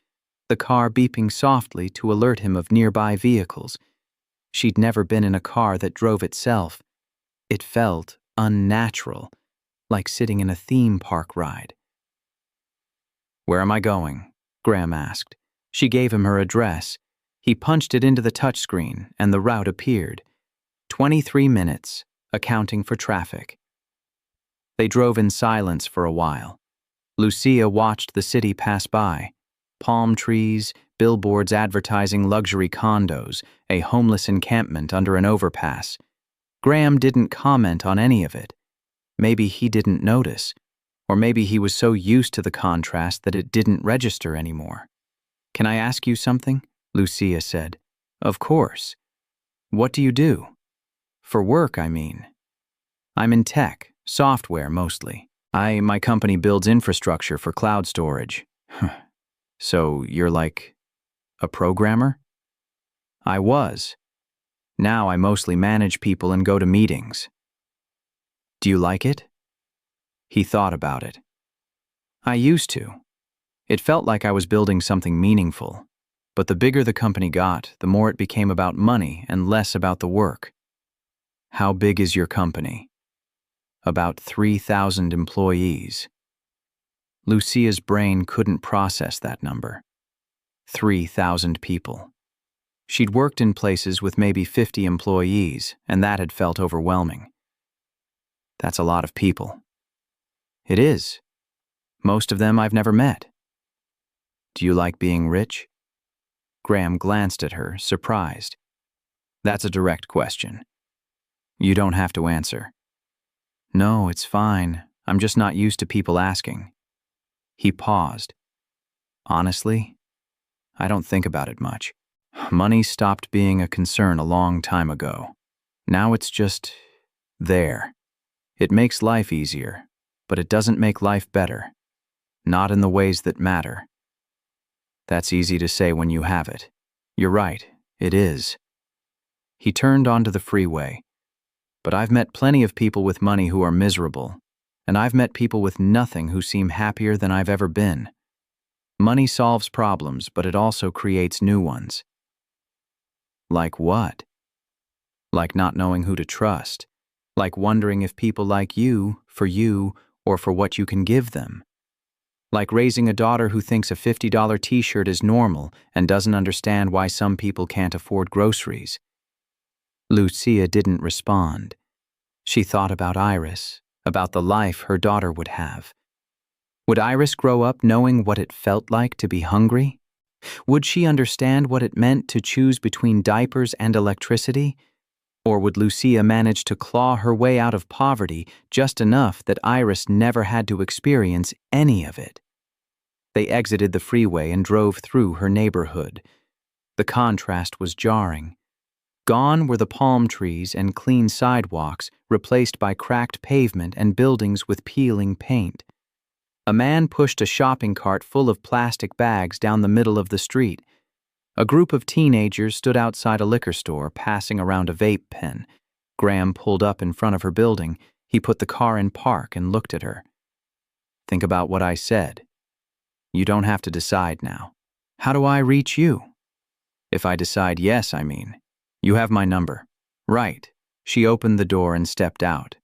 the car beeping softly to alert him of nearby vehicles. She'd never been in a car that drove itself. It felt unnatural, like sitting in a theme park ride. Where am I going? Graham asked. She gave him her address. He punched it into the touchscreen, and the route appeared. 23 minutes, accounting for traffic. They drove in silence for a while. Lucia watched the city pass by. Palm trees, billboards advertising luxury condos, a homeless encampment under an overpass. Graham didn't comment on any of it. Maybe he didn't notice. Or maybe he was so used to the contrast that it didn't register anymore. "Can I ask you something?" Lucia said. "Of course. What do you do?" "For work, I mean." "I'm in tech, software mostly. My company builds infrastructure for cloud storage." "So you're like a programmer?" "I was. Now I mostly manage people and go to meetings." "Do you like it?" He thought about it. "I used to. It felt like I was building something meaningful. But the bigger the company got, the more it became about money and less about the work." "How big is your company?" "About 3,000 employees." Lucia's brain couldn't process that number. 3,000 people. She'd worked in places with maybe 50 employees, and that had felt overwhelming. "That's a lot of people." "It is. Most of them I've never met." "Do you like being rich?" Graham glanced at her, surprised. "That's a direct question. You don't have to answer." "No, it's fine. I'm just not used to people asking." He paused. "Honestly, I don't think about it much. Money stopped being a concern a long time ago. Now it's just there. It makes life easier, but it doesn't make life better. Not in the ways that matter." "That's easy to say when you have it. You're right, it is." He turned onto the freeway. "But I've met plenty of people with money who are miserable, and I've met people with nothing who seem happier than I've ever been. Money solves problems, but it also creates new ones." "Like what?" "Like not knowing who to trust. Like wondering if people like you, or for what you can give them. Like raising a daughter who thinks a $50 t-shirt is normal and doesn't understand why some people can't afford groceries." Lucia didn't respond. She thought about Iris, about the life her daughter would have. Would Iris grow up knowing what it felt like to be hungry? Would she understand what it meant to choose between diapers and electricity? Or would Lucia manage to claw her way out of poverty just enough that Iris never had to experience any of it? They exited the freeway and drove through her neighborhood. The contrast was jarring. Gone were the palm trees and clean sidewalks, replaced by cracked pavement and buildings with peeling paint. A man pushed a shopping cart full of plastic bags down the middle of the street. A group of teenagers stood outside a liquor store, passing around a vape pen. Graham pulled up in front of her building. He put the car in park and looked at her. "Think about what I said. You don't have to decide now. How do I reach you?" "If I decide yes, I mean. You have my number." "Right." She opened the door and stepped out.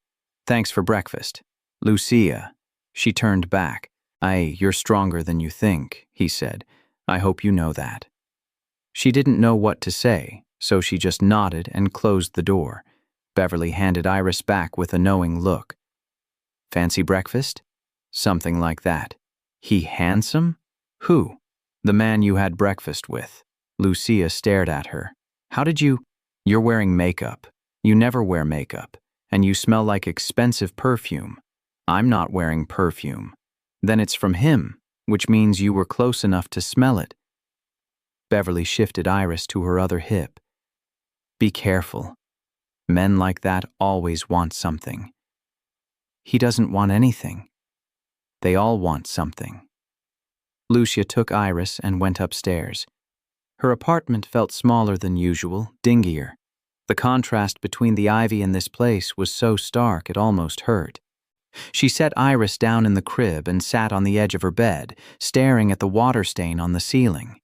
"Thanks for breakfast." "Lucia." She turned back. You're stronger than you think," he said. "I hope you know that." She didn't know what to say, so she just nodded and closed the door. Beverly handed Iris back with a knowing look. "Fancy breakfast?" "Something like that." "He handsome?" "Who?" "The man you had breakfast with." Lucia stared at her. "How did you—" "You're wearing makeup. You never wear makeup. And you smell like expensive perfume. I'm not wearing perfume. Then it's from him, which means you were close enough to smell it." Beverly shifted Iris to her other hip. "Be careful. Men like that always want something." "He doesn't want anything." "They all want something." Lucia took Iris and went upstairs. Her apartment felt smaller than usual, dingier. The contrast between the ivy and this place was so stark it almost hurt. She set Iris down in the crib and sat on the edge of her bed, staring at the water stain on the ceiling.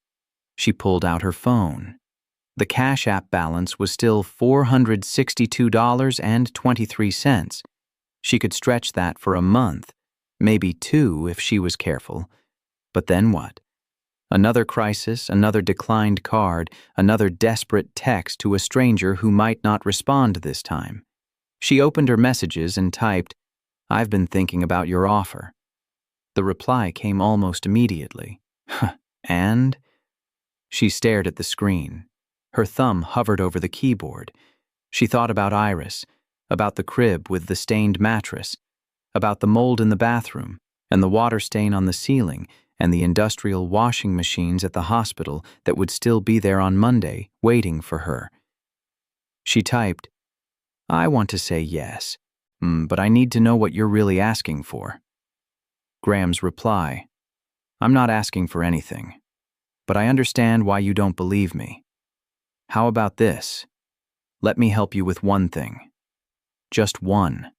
She pulled out her phone. The Cash App balance was still $462.23. She could stretch that for a month, maybe 2 if she was careful. But then what? Another crisis, another declined card, another desperate text to a stranger who might not respond this time. She opened her messages and typed, "I've been thinking about your offer." The reply came almost immediately. "And?" She stared at the screen. Her thumb hovered over the keyboard. She thought about Iris, about the crib with the stained mattress, about the mold in the bathroom, and the water stain on the ceiling, and the industrial washing machines at the hospital that would still be there on Monday, waiting for her. She typed, "I want to say yes, but I need to know what you're really asking for." Graham's reply, "I'm not asking for anything, but I understand why you don't believe me. How about this? Let me help you with one thing. Just one.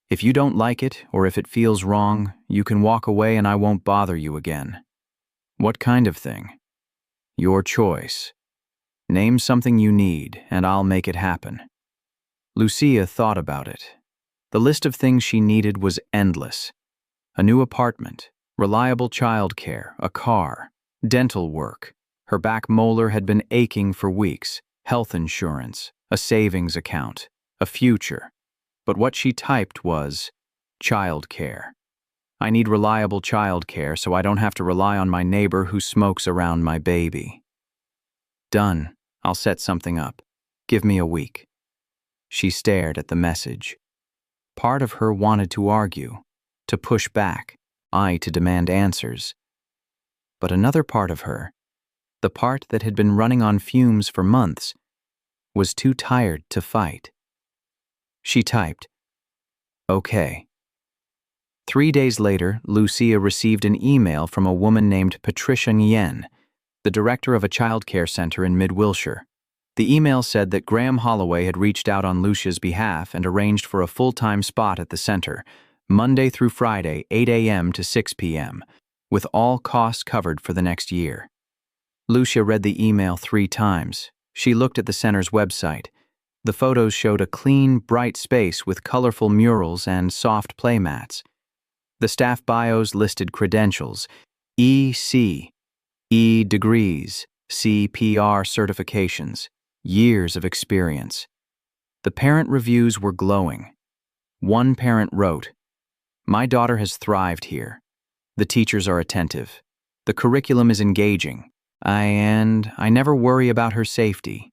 If you don't like it, or if it feels wrong, you can walk away and I won't bother you again." What kind of thing? Your choice. Name something you need, and I'll make it happen. Lucia thought about it. The list of things she needed was endless. A new apartment, reliable childcare, a car, dental work. Her back molar had been aching for weeks, health insurance, a savings account, a future. But what she typed was, childcare. I need reliable childcare so I don't have to rely on my neighbor who smokes around my baby. Done. I'll set something up. Give me a week. She stared at the message. Part of her wanted to argue, to push back, to demand answers. But another part of her, the part that had been running on fumes for months, was too tired to fight. She typed, "Okay." 3 days later, Lucia received an email from a woman named Patricia Nguyen, the director of a child care center in Mid-Wilshire. The email said that Graham Holloway had reached out on Lucia's behalf and arranged for a full-time spot at the center, Monday through Friday, 8 a.m. to 6 p.m., with all costs covered for the next year. Lucia read the email 3 times. She looked at the center's website. The photos showed a clean, bright space with colorful murals and soft playmats. The staff bios listed credentials, EC, E degrees, CPR certifications, years of experience. The parent reviews were glowing. One parent wrote, "My daughter has thrived here. The teachers are attentive. The curriculum is engaging. I never worry about her safety."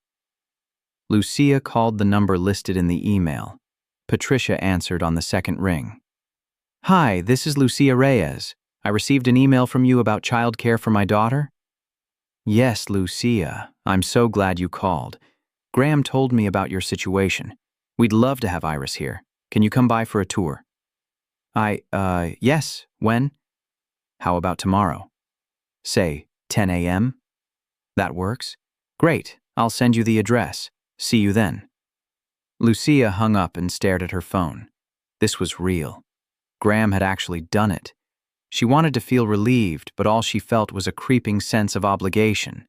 Lucia called the number listed in the email. Patricia answered on the second ring. "Hi, this is Lucia Reyes. I received an email from you about childcare for my daughter." "Yes, Lucia. I'm so glad you called. Graham told me about your situation. We'd love to have Iris here. Can you come by for a tour?" Yes. When?" "How about tomorrow? Say, 10 a.m.? That works? Great. I'll send you the address. See you then." Lucia hung up and stared at her phone. This was real. Graham had actually done it. She wanted to feel relieved, but all she felt was a creeping sense of obligation.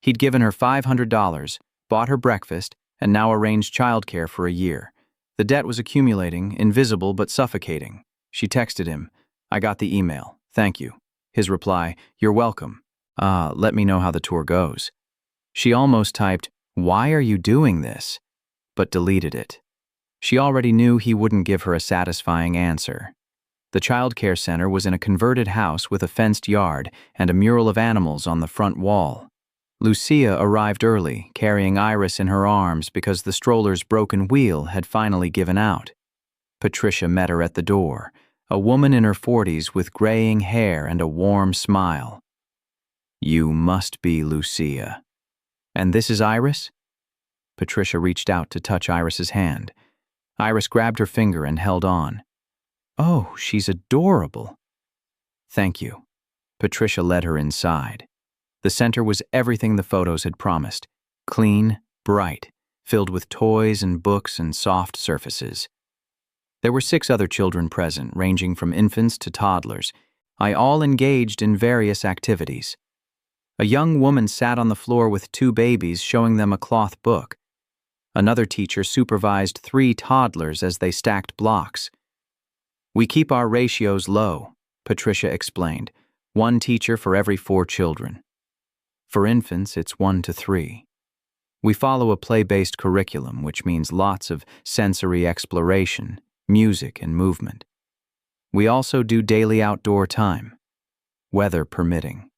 He'd given her $500, bought her breakfast, and now arranged childcare for a year. The debt was accumulating, invisible but suffocating. She texted him, "I got the email. Thank you." His reply, "You're welcome. Let me know how the tour goes." She almost typed, "Why are you doing this?" but deleted it. She already knew he wouldn't give her a satisfying answer. The child care center was in a converted house with a fenced yard and a mural of animals on the front wall. Lucia arrived early, carrying Iris in her arms because the stroller's broken wheel had finally given out. Patricia met her at the door, a woman in her 40s with graying hair and a warm smile. "You must be Lucia. And this is Iris?" Patricia reached out to touch Iris's hand. Iris grabbed her finger and held on. "Oh, she's adorable." "Thank you." Patricia led her inside. The center was everything the photos had promised. Clean, bright, filled with toys and books and soft surfaces. There were 6 other children present, ranging from infants to toddlers, all engaged in various activities. A young woman sat on the floor with 2 babies, showing them a cloth book. Another teacher supervised 3 toddlers as they stacked blocks. "We keep our ratios low," Patricia explained. 1 teacher for every 4 children. For infants, it's 1 to 3. We follow a play-based curriculum, which means lots of sensory exploration, music, and movement. We also do daily outdoor time, weather permitting.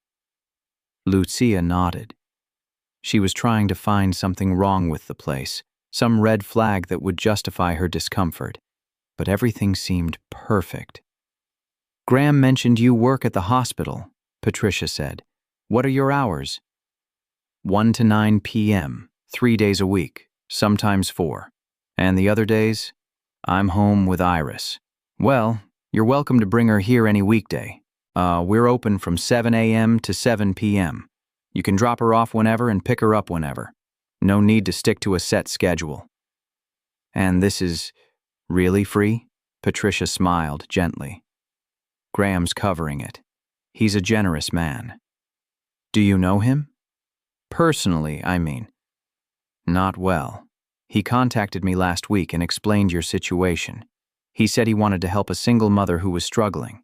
Lucia nodded. She was trying to find something wrong with the place, some red flag that would justify her discomfort, but everything seemed perfect. Graham mentioned you work at the hospital, Patricia said. What are your hours? 1 to 9 p.m., 3 days a week, sometimes 4. And the other days, I'm home with Iris. Well, you're welcome to bring her here any weekday. We're open from 7 a.m. to 7 p.m. You can drop her off whenever and pick her up whenever. No need to stick to a set schedule. And this is really free? Patricia smiled gently. Graham's covering it. He's a generous man. Do you know him? Personally, I mean. Not well. He contacted me last week and explained your situation. He said he wanted to help a single mother who was struggling.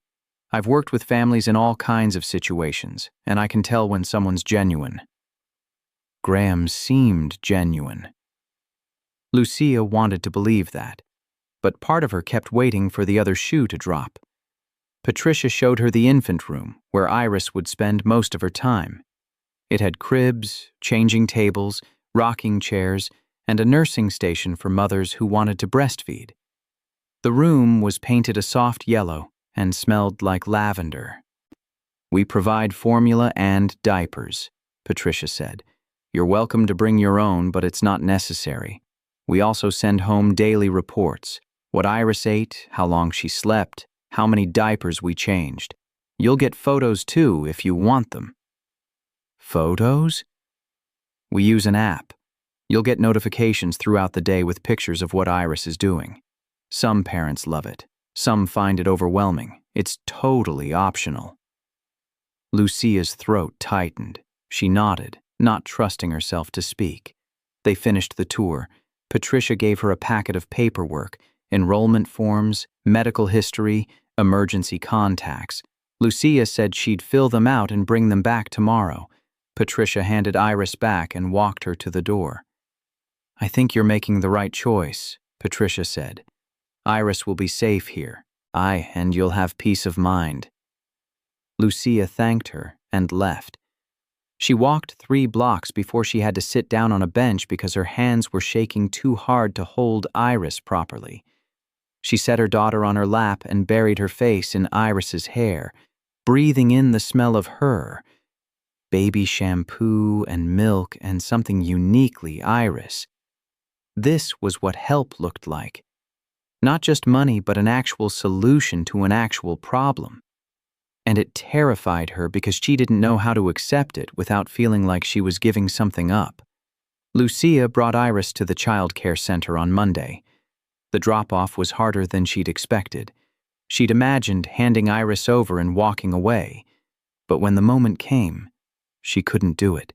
I've worked with families in all kinds of situations, and I can tell when someone's genuine. Graham seemed genuine. Lucia wanted to believe that, but part of her kept waiting for the other shoe to drop. Patricia showed her the infant room, where Iris would spend most of her time. It had cribs, changing tables, rocking chairs, and a nursing station for mothers who wanted to breastfeed. The room was painted a soft yellow and smelled like lavender. We provide formula and diapers, Patricia said. You're welcome to bring your own, but it's not necessary. We also send home daily reports, what Iris ate, how long she slept, how many diapers we changed. You'll get photos too if you want them. Photos? We use an app. You'll get notifications throughout the day with pictures of what Iris is doing. Some parents love it. Some find it overwhelming. It's totally optional. Lucia's throat tightened. She nodded, not trusting herself to speak. They finished the tour. Patricia gave her a packet of paperwork, enrollment forms, medical history, emergency contacts. Lucia said she'd fill them out and bring them back tomorrow. Patricia handed Iris back and walked her to the door. I think you're making the right choice, Patricia said. Iris will be safe here. And you'll have peace of mind. Lucia thanked her and left. She walked 3 blocks before she had to sit down on a bench because her hands were shaking too hard to hold Iris properly. She set her daughter on her lap and buried her face in Iris's hair, breathing in the smell of her. Baby shampoo and milk and something uniquely Iris. This was what help looked like. Not just money, but an actual solution to an actual problem. And it terrified her because she didn't know how to accept it without feeling like she was giving something up. Lucia brought Iris to the child care center on Monday. The drop-off was harder than she'd expected. She'd imagined handing Iris over and walking away, but when the moment came, she couldn't do it.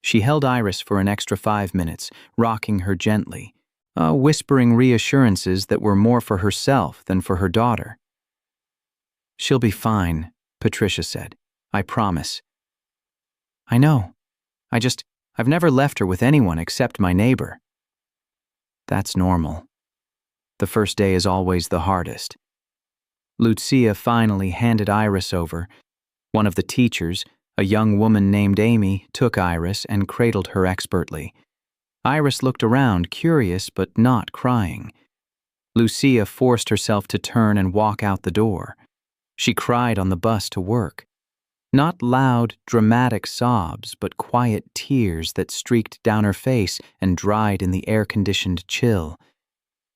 She held Iris for an extra 5 minutes, rocking her gently, whispering reassurances that were more for herself than for her daughter. She'll be fine, Patricia said. I promise. I know. I've never left her with anyone except my neighbor. That's normal. The first day is always the hardest. Lucia finally handed Iris over. One of the teachers, a young woman named Amy, took Iris and cradled her expertly. Iris looked around, curious but not crying. Lucia forced herself to turn and walk out the door. She cried on the bus to work. Not loud, dramatic sobs, but quiet tears that streaked down her face and dried in the air-conditioned chill.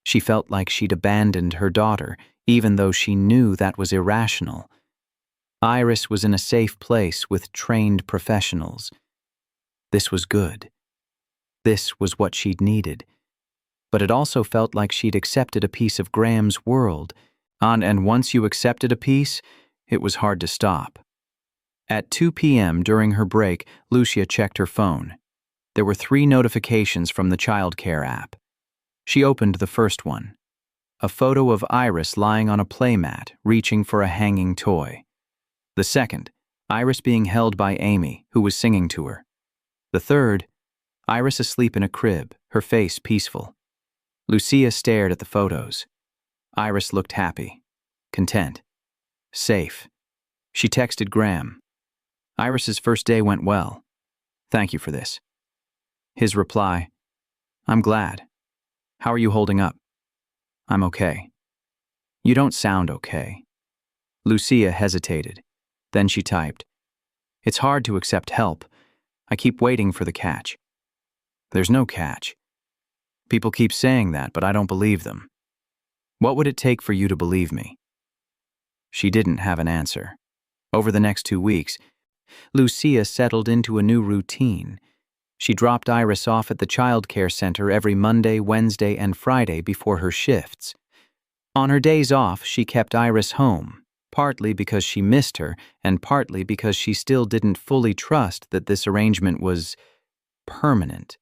She felt like she'd abandoned her daughter, even though she knew that was irrational. Iris was in a safe place with trained professionals. This was good. This was what she'd needed. But it also felt like she'd accepted a piece of Graham's world, and once you accepted a piece, it was hard to stop. At 2 p.m. during her break, Lucia checked her phone. There were 3 notifications from the childcare app. She opened the first one. A photo of Iris lying on a playmat, reaching for a hanging toy. The second, Iris being held by Amy, who was singing to her. The third, Iris asleep in a crib, her face peaceful. Lucia stared at the photos. Iris looked happy, content, safe. She texted Graham. Iris's first day went well. Thank you for this. His reply, I'm glad. How are you holding up? I'm okay. You don't sound okay. Lucia hesitated. Then she typed, "It's hard to accept help. I keep waiting for the catch." "There's no catch. People keep saying that, but I don't believe them. What would it take for you to believe me?" She didn't have an answer. Over the next 2 weeks, Lucia settled into a new routine. She dropped Iris off at the child care center every Monday, Wednesday, and Friday before her shifts. On her days off, she kept Iris home, partly because she missed her and partly because she still didn't fully trust that this arrangement was permanent.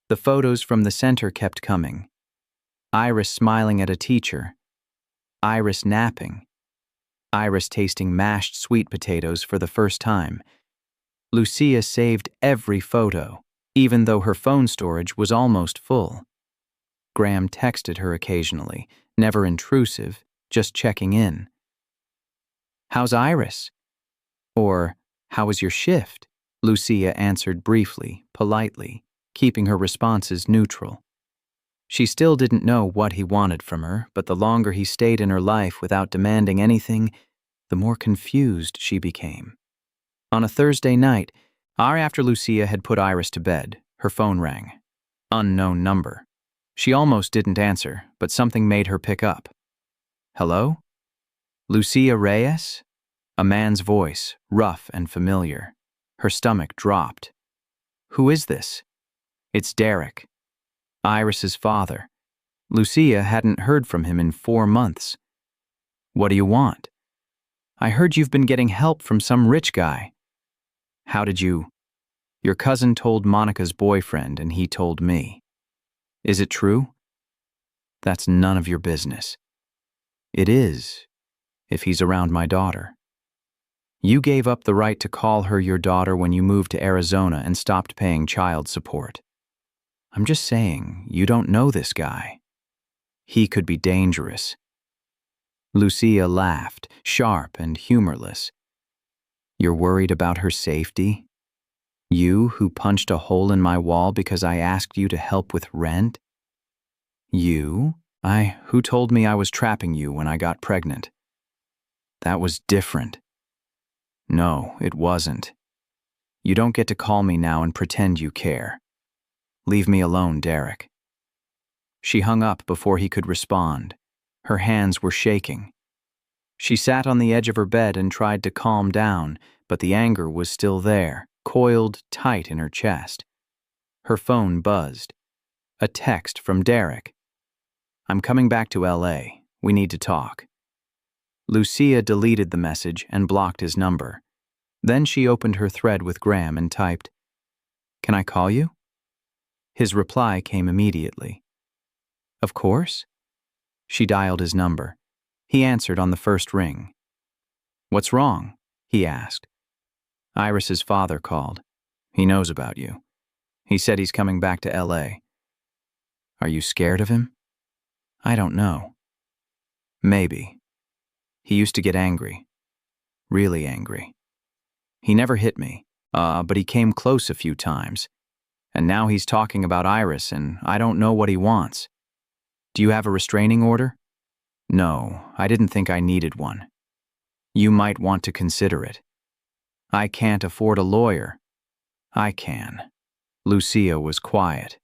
The photos from the center kept coming. Iris smiling at a teacher. Iris napping. Iris tasting mashed sweet potatoes for the first time. Lucia saved every photo, even though her phone storage was almost full. Graham texted her occasionally, never intrusive, just checking in. "How's Iris?" Or, "How was your shift?" Lucia answered briefly, politely, keeping her responses neutral. She still didn't know what he wanted from her, but the longer he stayed in her life without demanding anything, the more confused she became. On a Thursday night, after Lucia had put Iris to bed, her phone rang. Unknown number. She almost didn't answer, but something made her pick up. "Hello? Lucia Reyes?" A man's voice, rough and familiar. Her stomach dropped. "Who is this?" "It's Derek. Iris's father." Lucia hadn't heard from him in 4 months. "What do you want?" "I heard you've been getting help from some rich guy." "How did you?" "Your cousin told Monica's boyfriend and he told me." "Is it true?" "That's none of your business." "It is, if he's around my daughter." "You gave up the right to call her your daughter when you moved to Arizona and stopped paying child support." "I'm just saying, you don't know this guy. He could be dangerous." Lucia laughed, sharp and humorless. "You're worried about her safety? You who punched a hole in my wall because I asked you to help with rent? You? Who told me I was trapping you when I got pregnant?" "That was different." "No, it wasn't. You don't get to call me now and pretend you care. Leave me alone, Derek." She hung up before he could respond. Her hands were shaking. She sat on the edge of her bed and tried to calm down, but the anger was still there, coiled tight in her chest. Her phone buzzed. A text from Derek. "I'm coming back to LA. We need to talk." Lucia deleted the message and blocked his number. Then she opened her thread with Graham and typed, "Can I call you?" His reply came immediately. "Of course." She dialed his number. He answered on the first ring. "What's wrong?" he asked. "Iris's father called. He knows about you. He said he's coming back to LA. "Are you scared of him?" "I don't know." "Maybe. He used to get angry. Really angry. He never hit me, but he came close a few times. And now he's talking about Iris, and I don't know what he wants. Do you have a restraining order?" "No, I didn't think I needed one." "You might want to consider it." "I can't afford a lawyer." "I can." Lucia was quiet.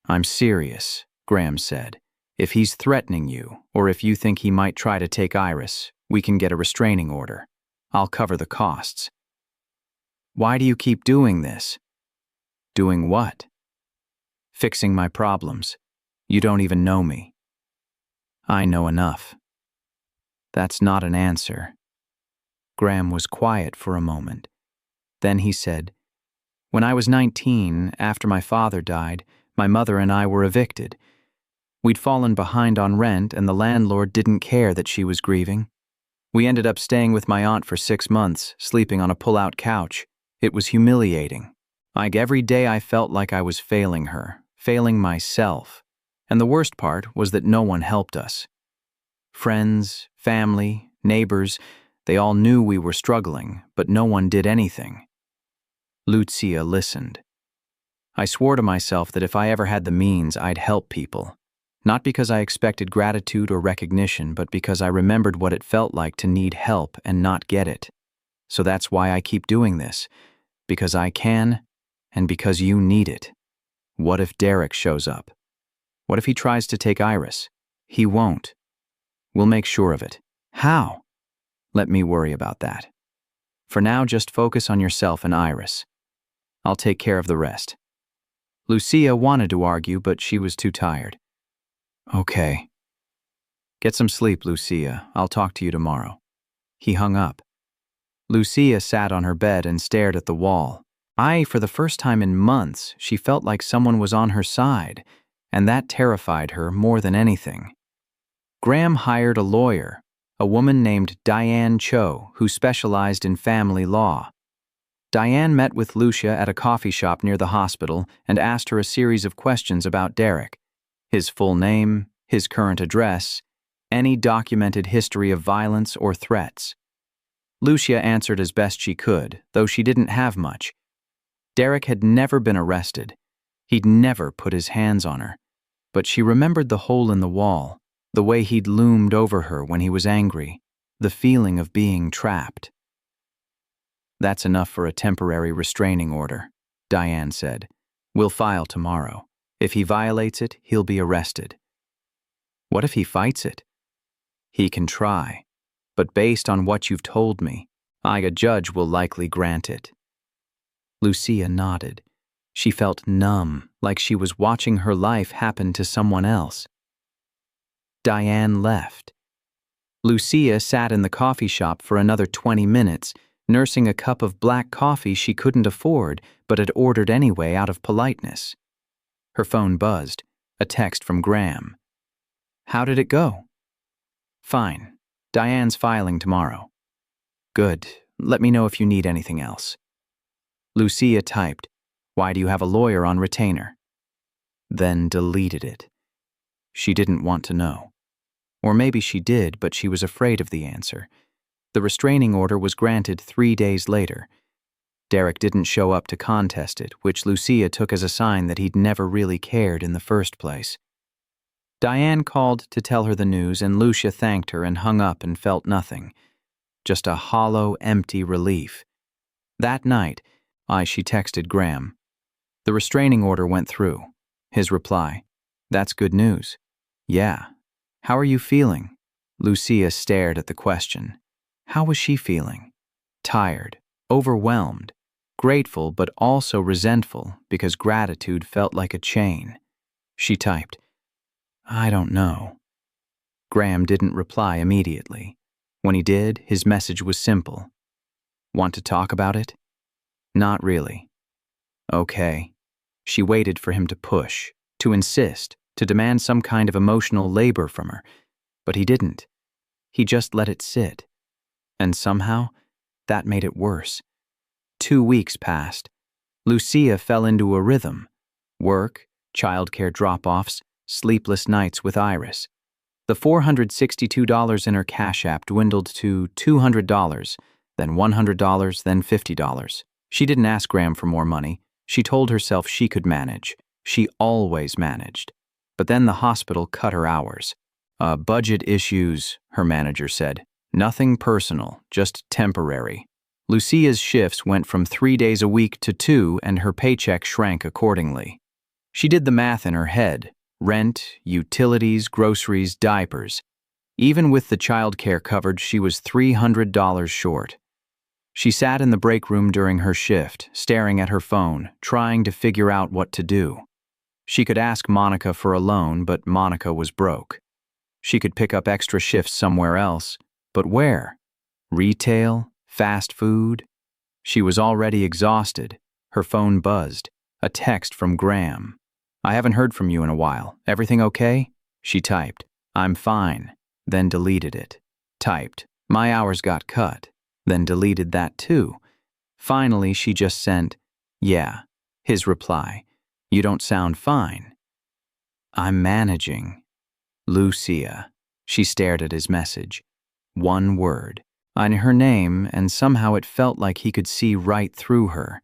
"I'm serious," Graham said. "If he's threatening you, or if you think he might try to take Iris, we can get a restraining order. I'll cover the costs." "Why do you keep doing this?" "Doing what?" "Fixing my problems. You don't even know me." "I know enough." "That's not an answer." Graham was quiet for a moment. Then he said, "When I was 19, after my father died, my mother and I were evicted. We'd fallen behind on rent and the landlord didn't care that she was grieving. We ended up staying with my aunt for 6 months, sleeping on a pull-out couch. It was humiliating. Like every day I felt like I was failing her, failing myself. And the worst part was that no one helped us. Friends, family, neighbors, they all knew we were struggling, but no one did anything." Lucia listened. "I swore to myself that if I ever had the means, I'd help people. Not because I expected gratitude or recognition, but because I remembered what it felt like to need help and not get it. So that's why I keep doing this. Because I can, and because you need it. What if Derek shows up? What if he tries to take Iris? He won't. We'll make sure of it. How? Let me worry about that. For now, just focus on yourself and Iris. I'll take care of the rest. Lucia wanted to argue, but she was too tired. Okay. Get some sleep, Lucia. I'll talk to you tomorrow. He hung up. Lucia sat on her bed and stared at the wall. For the first time in months, she felt like someone was on her side, and that terrified her more than anything. Graham hired a lawyer, a woman named Diane Cho, who specialized in family law. Diane met with Lucia at a coffee shop near the hospital and asked her a series of questions about Derek: his full name, his current address, any documented history of violence or threats. Lucia answered as best she could, though she didn't have much. Derek had never been arrested. He'd never put his hands on her. But she remembered the hole in the wall, the way he'd loomed over her when he was angry, the feeling of being trapped. That's enough for a temporary restraining order, Diane said. We'll file tomorrow. If he violates it, he'll be arrested. What if he fights it? He can try. But based on what you've told me, a judge will likely grant it. Lucia nodded. She felt numb, like she was watching her life happen to someone else. Diane left. Lucia sat in the coffee shop for another 20 minutes, nursing a cup of black coffee she couldn't afford but had ordered anyway out of politeness. Her phone buzzed, a text from Graham. How did it go? Fine. Diane's filing tomorrow. Good. Let me know if you need anything else. Lucia typed, Why do you have a lawyer on retainer? Then deleted it. She didn't want to know. Or maybe she did, but she was afraid of the answer. The restraining order was granted 3 days later. Derek didn't show up to contest it, which Lucia took as a sign that he'd never really cared in the first place. Diane called to tell her the news, and Lucia thanked her and hung up and felt nothing. Just a hollow, empty relief. That night, she texted Graham. The restraining order went through. His reply, That's good news. Yeah. How are you feeling? Lucia stared at the question. How was she feeling? Tired, overwhelmed, grateful but also resentful because gratitude felt like a chain. She typed, I don't know. Graham didn't reply immediately. When he did, his message was simple. Want to talk about it? Not really. Okay. She waited for him to push, to insist, to demand some kind of emotional labor from her, but he didn't. He just let it sit. And somehow, that made it worse. 2 weeks passed. Lucia fell into a rhythm. Work, childcare drop-offs, sleepless nights with Iris. The $462 in her Cash App dwindled to $200, then $100, then $50. She didn't ask Graham for more money. She told herself she could manage. She always managed. But then the hospital cut her hours. Budget issues, her manager said. Nothing personal, just temporary. Lucia's shifts went from 3 days a week to 2, and her paycheck shrank accordingly. She did the math in her head. Rent, utilities, groceries, diapers. Even with the childcare covered, she was $300 short. She sat in the break room during her shift, staring at her phone, trying to figure out what to do. She could ask Monica for a loan, but Monica was broke. She could pick up extra shifts somewhere else, but where? Retail? Fast food? She was already exhausted. Her phone buzzed. A text from Graham. I haven't heard from you in a while. Everything okay? She typed, I'm fine, then deleted it. Typed, my hours got cut, then deleted that too. Finally, she just sent, yeah. His reply, you don't sound fine. I'm managing. Lucia. She stared at his message. One word. On her name, and somehow it felt like he could see right through her.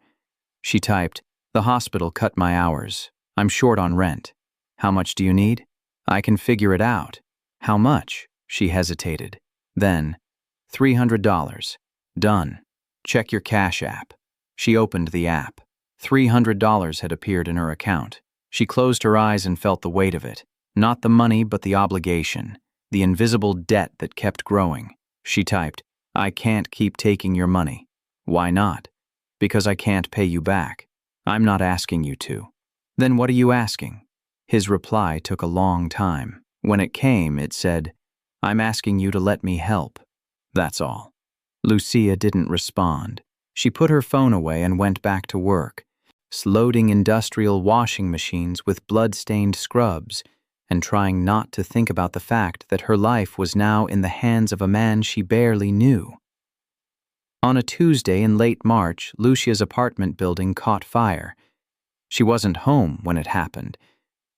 She typed, the hospital cut my hours. I'm short on rent. How much do you need? I can figure it out. How much? She hesitated. Then, $300. Done. Check your Cash App. She opened the app. $300 had appeared in her account. She closed her eyes and felt the weight of it. Not the money, but the obligation. The invisible debt that kept growing. She typed, I can't keep taking your money. Why not? Because I can't pay you back. I'm not asking you to. Then what are you asking? His reply took a long time. When it came, it said, I'm asking you to let me help. That's all. Lucia didn't respond. She put her phone away and went back to work, loading industrial washing machines with blood-stained scrubs and trying not to think about the fact that her life was now in the hands of a man she barely knew. On a Tuesday in late March, Lucia's apartment building caught fire. She wasn't home when it happened.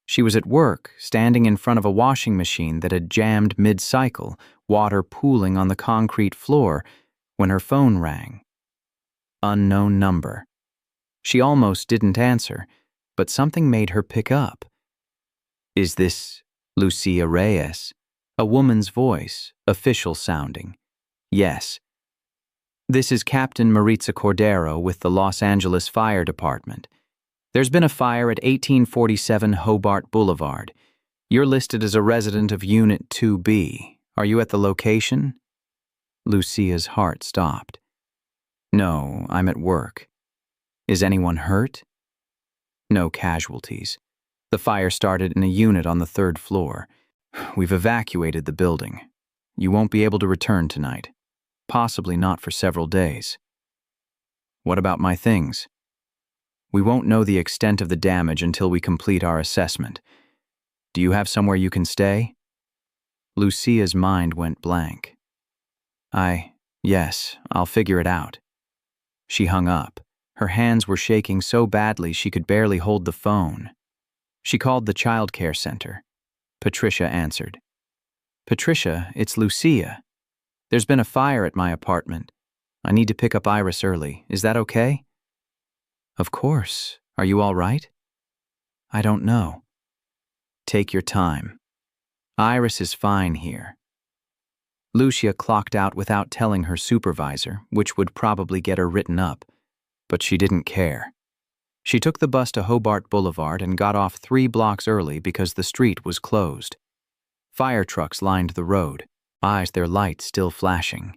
She was at work, standing in front of a washing machine that had jammed mid-cycle, water pooling on the concrete floor, when her phone rang. Unknown number. She almost didn't answer, but something made her pick up. Is this Lucia Reyes? A woman's voice, official sounding. Yes. This is Captain Maritza Cordero with the Los Angeles Fire Department. There's been a fire at 1847 Hobart Boulevard. You're listed as a resident of Unit 2B. Are you at the location? Lucia's heart stopped. No, I'm at work. Is anyone hurt? No casualties. The fire started in a unit on the 3rd floor. We've evacuated the building. You won't be able to return tonight. Possibly not for several days. What about my things? We won't know the extent of the damage until we complete our assessment. Do you have somewhere you can stay? Lucia's mind went blank. Yes, I'll figure it out. She hung up. Her hands were shaking so badly she could barely hold the phone. She called the child care center. Patricia answered. Patricia, it's Lucia. There's been a fire at my apartment. I need to pick up Iris early. Is that okay? Of course. Are you all right? I don't know. Take your time. Iris is fine here. Lucia clocked out without telling her supervisor, which would probably get her written up, but she didn't care. She took the bus to Hobart Boulevard and got off 3 blocks early because the street was closed. Fire trucks lined the road, their lights still flashing.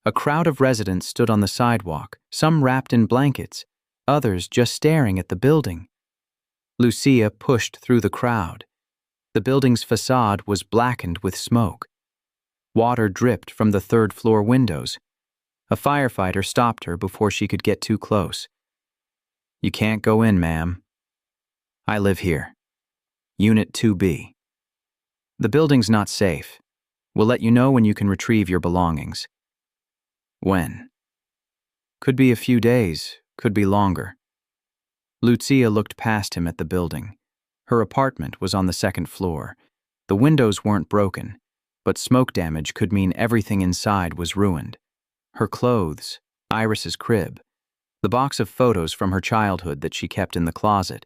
A crowd of residents stood on the sidewalk, some wrapped in blankets, others just staring at the building. Lucia pushed through the crowd. The building's facade was blackened with smoke. Water dripped from the 3rd floor windows. A firefighter stopped her before she could get too close. You can't go in, ma'am. I live here. Unit 2B. The building's not safe. We'll let you know when you can retrieve your belongings. When? Could be a few days, could be longer. Lucia looked past him at the building. Her apartment was on the 2nd floor. The windows weren't broken, but smoke damage could mean everything inside was ruined. Her clothes, Iris's crib, the box of photos from her childhood that she kept in the closet,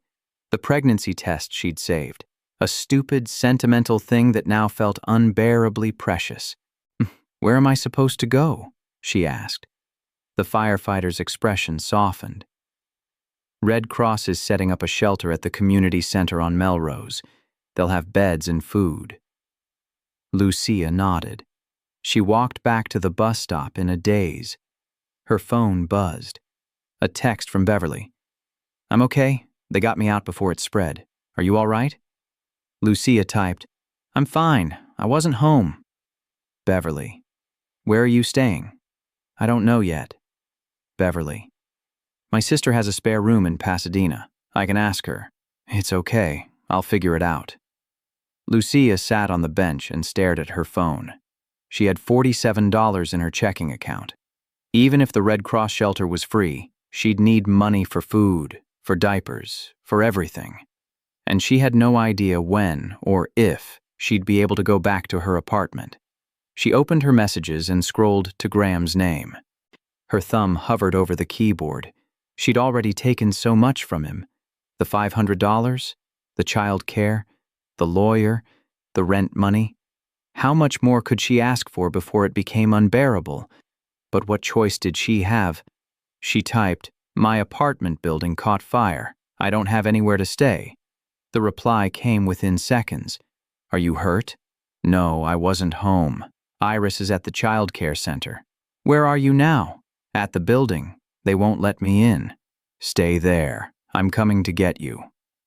the pregnancy test she'd saved, a stupid, sentimental thing that now felt unbearably precious. Where am I supposed to go? She asked. The firefighter's expression softened. Red Cross is setting up a shelter at the community center on Melrose. They'll have beds and food. Lucia nodded. She walked back to the bus stop in a daze. Her phone buzzed. A text from Beverly. I'm okay. They got me out before it spread. Are you all right? Lucia typed, I'm fine. I wasn't home. Beverly. Where are you staying? I don't know yet. Beverly. My sister has a spare room in Pasadena. I can ask her. It's okay. I'll figure it out. Lucia sat on the bench and stared at her phone. She had $47 in her checking account. Even if the Red Cross shelter was free, she'd need money for food, for diapers, for everything. And she had no idea when or if she'd be able to go back to her apartment. She opened her messages and scrolled to Graham's name. Her thumb hovered over the keyboard. She'd already taken so much from him. The $500, the child care, the lawyer, the rent money. How much more could she ask for before it became unbearable? But what choice did she have? She typed, "My apartment building caught fire. I don't have anywhere to stay." The reply came within seconds. "Are you hurt?" "No, I wasn't home. Iris is at the child care center." "Where are you now?" "At the building. They won't let me in." "Stay there. I'm coming to get you."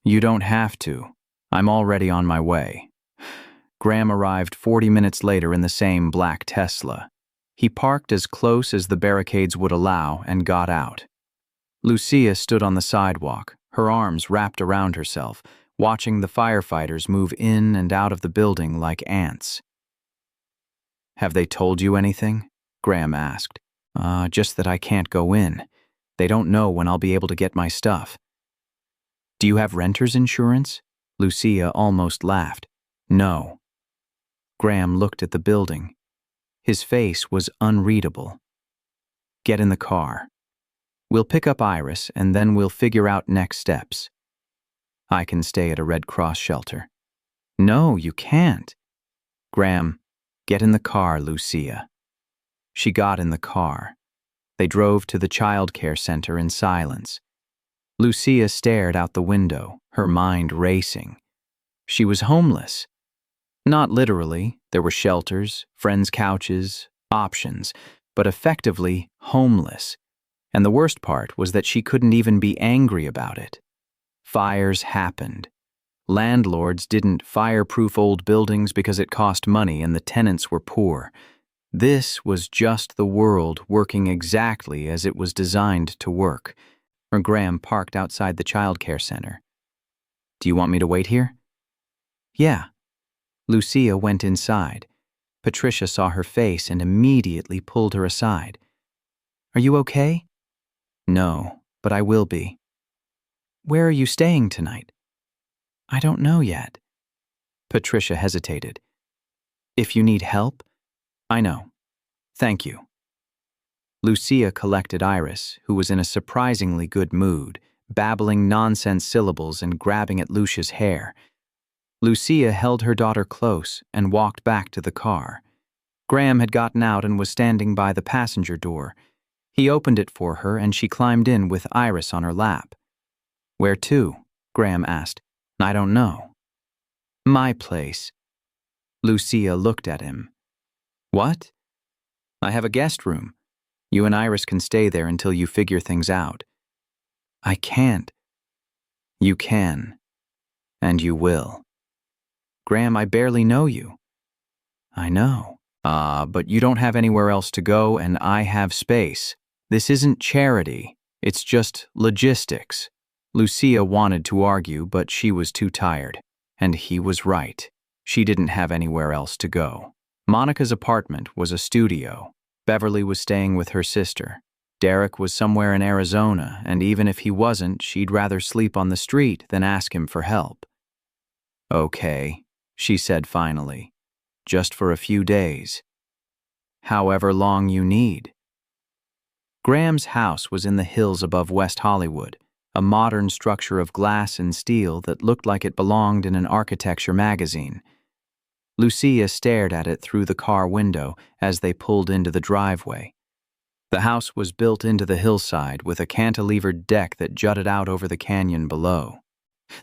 "You don't have to. I'm already on my way." Graham arrived 40 minutes later in the same black Tesla. He parked as close as the barricades would allow and got out. Lucia stood on the sidewalk, her arms wrapped around herself, watching the firefighters move in and out of the building like ants. "Have they told you anything?" Graham asked. Just that I can't go in. They don't know when I'll be able to get my stuff." "Do you have renter's insurance?" Lucia almost laughed. "No." Graham looked at the building. His face was unreadable. "Get in the car. We'll pick up Iris and then we'll figure out next steps." "I can stay at a Red Cross shelter." "No, you can't." "Graham, get in the car, Lucia." She got in the car. They drove to the child care center in silence. Lucia stared out the window, her mind racing. She was homeless. Not literally, there were shelters, friends' couches, options, but effectively homeless. And the worst part was that she couldn't even be angry about it. Fires happened. Landlords didn't fireproof old buildings because it cost money and the tenants were poor. This was just the world working exactly as it was designed to work. Graham parked outside the child care center. "Do you want me to wait here?" "Yeah." Lucia went inside. Patricia saw her face and immediately pulled her aside. "Are you okay?" "No, but I will be." "Where are you staying tonight?" "I don't know yet." Patricia hesitated. "If you need help?" "I know. Thank you." Lucia collected Iris, who was in a surprisingly good mood, babbling nonsense syllables and grabbing at Lucia's hair. Lucia held her daughter close and walked back to the car. Graham had gotten out and was standing by the passenger door. He opened it for her and she climbed in with Iris on her lap. "Where to?" Graham asked. "I don't know." "My place." Lucia looked at him. "What?" "I have a guest room. You and Iris can stay there until you figure things out." "I can't." "You can. And you will." "Graham, I barely know you." "I know." But you don't have anywhere else to go and I have space. This isn't charity. It's just logistics." Lucia wanted to argue, but she was too tired. And he was right. She didn't have anywhere else to go. Monica's apartment was a studio. Beverly was staying with her sister. Derek was somewhere in Arizona, and even if he wasn't, she'd rather sleep on the street than ask him for help. "Okay," she said finally. "Just for a few days. However long you need." Graham's house was in the hills above West Hollywood, a modern structure of glass and steel that looked like it belonged in an architecture magazine. Lucia stared at it through the car window as they pulled into the driveway. The house was built into the hillside with a cantilevered deck that jutted out over the canyon below.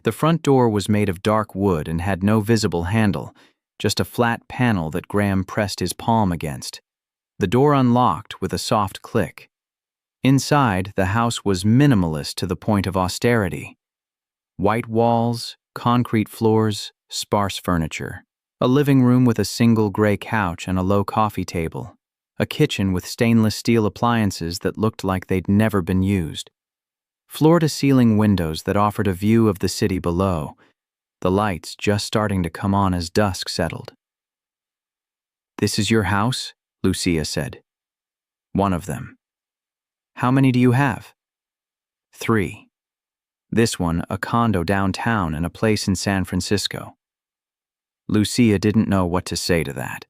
The front door was made of dark wood and had no visible handle, just a flat panel that Graham pressed his palm against. The door unlocked with a soft click. Inside, the house was minimalist to the point of austerity. White walls, concrete floors, sparse furniture. A living room with a single gray couch and a low coffee table. A kitchen with stainless steel appliances that looked like they'd never been used. Floor-to-ceiling windows that offered a view of the city below, the lights just starting to come on as dusk settled. "This is your house?" Lucia said. "One of them." "How many do you have?" "3. This one, a condo downtown and a place in San Francisco." Lucia didn't know what to say to that.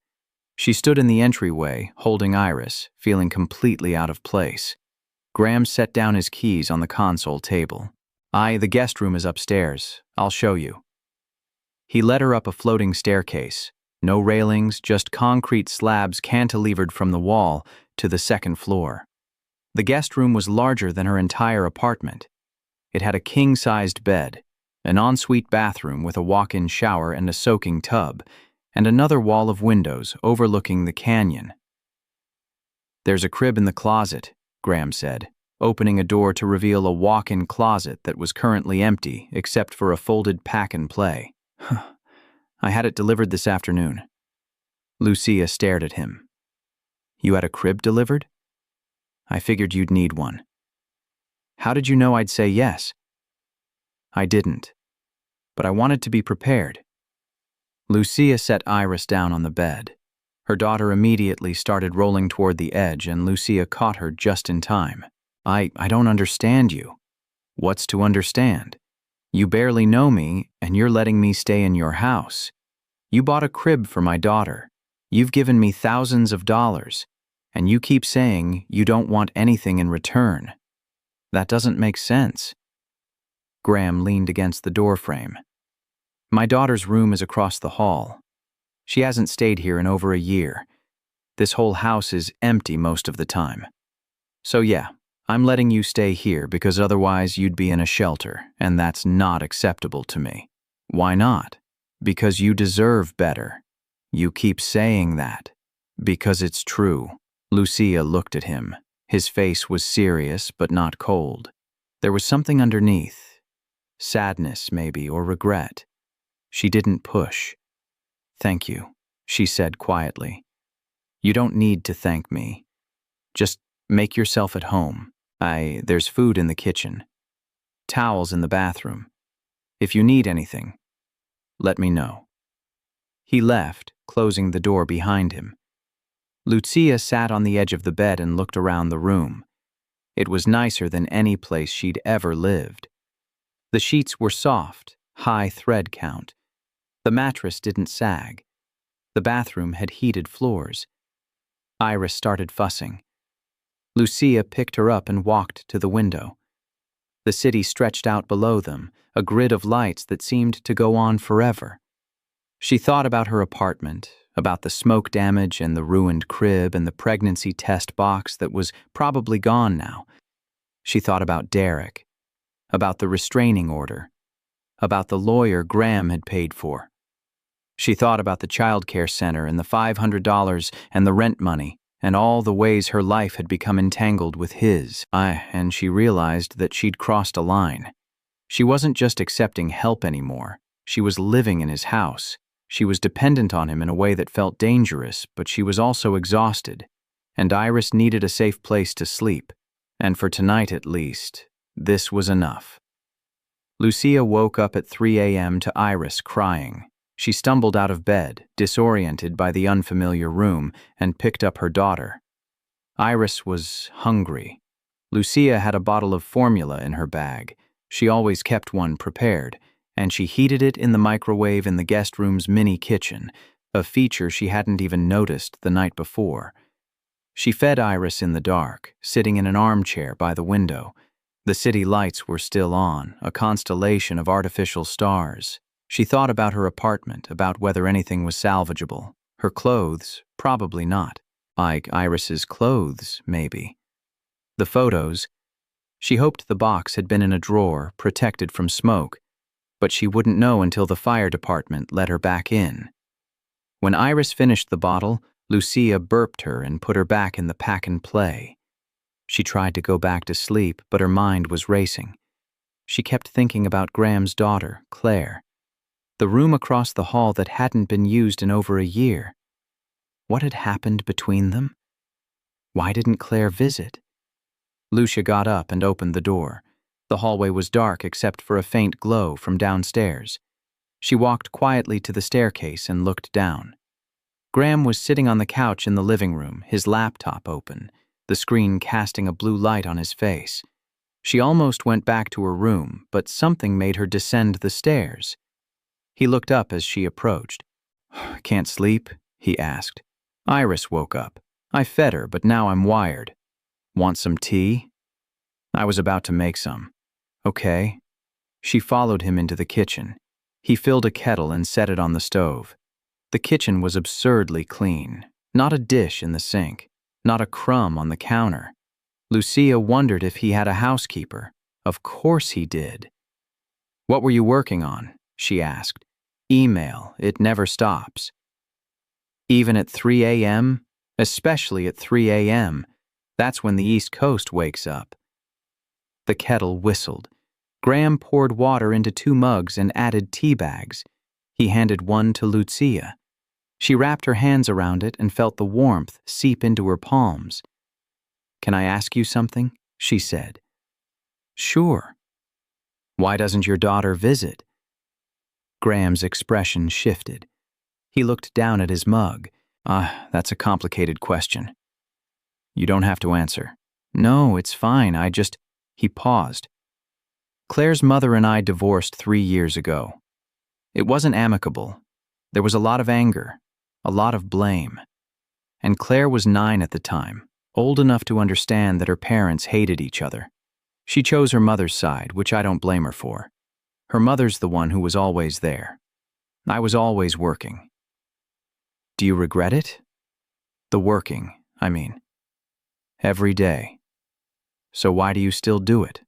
She stood in the entryway, holding Iris, feeling completely out of place. Graham set down his keys on the console table. The guest room is upstairs. I'll show you." He led her up a floating staircase. No railings, just concrete slabs cantilevered from the wall to the second floor. The guest room was larger than her entire apartment. It had a king-sized bed, an ensuite bathroom with a walk-in shower and a soaking tub, and another wall of windows overlooking the canyon. "There's a crib in the closet," Graham said, opening a door to reveal a walk-in closet that was currently empty except for a folded pack-and-play. "I had it delivered this afternoon." Lucia stared at him. "You had a crib delivered?" "I figured you'd need one." "How did you know I'd say yes?" "I didn't, but I wanted to be prepared." Lucia set Iris down on the bed. Her daughter immediately started rolling toward the edge, and Lucia caught her just in time. I don't understand you." "What's to understand? You barely know me, and you're letting me stay in your house. You bought a crib for my daughter. You've given me thousands of dollars, and you keep saying you don't want anything in return. That doesn't make sense." Graham leaned against the doorframe. "My daughter's room is across the hall. She hasn't stayed here in over a year. This whole house is empty most of the time. So yeah, I'm letting you stay here because otherwise you'd be in a shelter, and that's not acceptable to me." "Why not?" "Because you deserve better." "You keep saying that." "Because it's true." Lucia looked at him. His face was serious but not cold. There was something underneath. Sadness, maybe, or regret. She didn't push. "Thank you," she said quietly. "You don't need to thank me. Just make yourself at home. There's food in the kitchen. Towels in the bathroom. If you need anything, let me know." He left, closing the door behind him. Lucia sat on the edge of the bed and looked around the room. It was nicer than any place she'd ever lived. The sheets were soft, high thread count. The mattress didn't sag. The bathroom had heated floors. Iris started fussing. Lucia picked her up and walked to the window. The city stretched out below them, a grid of lights that seemed to go on forever. She thought about her apartment, about the smoke damage and the ruined crib and the pregnancy test box that was probably gone now. She thought about Derek, about the restraining order, about the lawyer Graham had paid for. She thought about the child care center and the $500 and the rent money and all the ways her life had become entangled with his. And she realized that she'd crossed a line. She wasn't just accepting help anymore. She was living in his house. She was dependent on him in a way that felt dangerous, but she was also exhausted. And Iris needed a safe place to sleep. And for tonight at least, this was enough. Lucia woke up at 3 a.m. to Iris crying. She stumbled out of bed, disoriented by the unfamiliar room, and picked up her daughter. Iris was hungry. Lucia had a bottle of formula in her bag. She always kept one prepared, and she heated it in the microwave in the guest room's mini kitchen, a feature she hadn't even noticed the night before. She fed Iris in the dark, sitting in an armchair by the window. The city lights were still on, a constellation of artificial stars. She thought about her apartment, about whether anything was salvageable. Her clothes, probably not. Like Iris's clothes, maybe. The photos. She hoped the box had been in a drawer, protected from smoke, but she wouldn't know until the fire department let her back in. When Iris finished the bottle, Lucia burped her and put her back in the pack-and-play. She tried to go back to sleep, but her mind was racing. She kept thinking about Graham's daughter, Claire. The room across the hall that hadn't been used in over a year. What had happened between them? Why didn't Claire visit? Lucia got up and opened the door. The hallway was dark except for a faint glow from downstairs. She walked quietly to the staircase and looked down. Graham was sitting on the couch in the living room, his laptop open, the screen casting a blue light on his face. She almost went back to her room, but something made her descend the stairs. He looked up as she approached. "Can't sleep?" he asked. Iris woke up. "I fed her, but now I'm wired." "Want some tea?" "I was about to make some." "Okay." She followed him into the kitchen. He filled a kettle and set it on the stove. The kitchen was absurdly clean. Not a dish in the sink. Not a crumb on the counter. Lucia wondered if he had a housekeeper. Of course he did. "What were you working on?" she asked. "Email. It never stops." "Even at 3 a.m.? Especially at 3 a.m. That's when the East Coast wakes up." The kettle whistled. Graham poured water into 2 mugs and added tea bags. He handed one to Lucia. She wrapped her hands around it and felt the warmth seep into her palms. "Can I ask you something?" she said. "Sure." "Why doesn't your daughter visit?" Graham's expression shifted. He looked down at his mug. That's a complicated question." "You don't have to answer." "No, it's fine. He paused. "Claire's mother and I divorced 3 years ago. It wasn't amicable. There was a lot of anger, a lot of blame. And Claire was 9 at the time, old enough to understand that her parents hated each other. She chose her mother's side, which I don't blame her for. Her mother's the one who was always there. I was always working." "Do you regret it?" "The working, I mean. Every day. So why do you still do it?"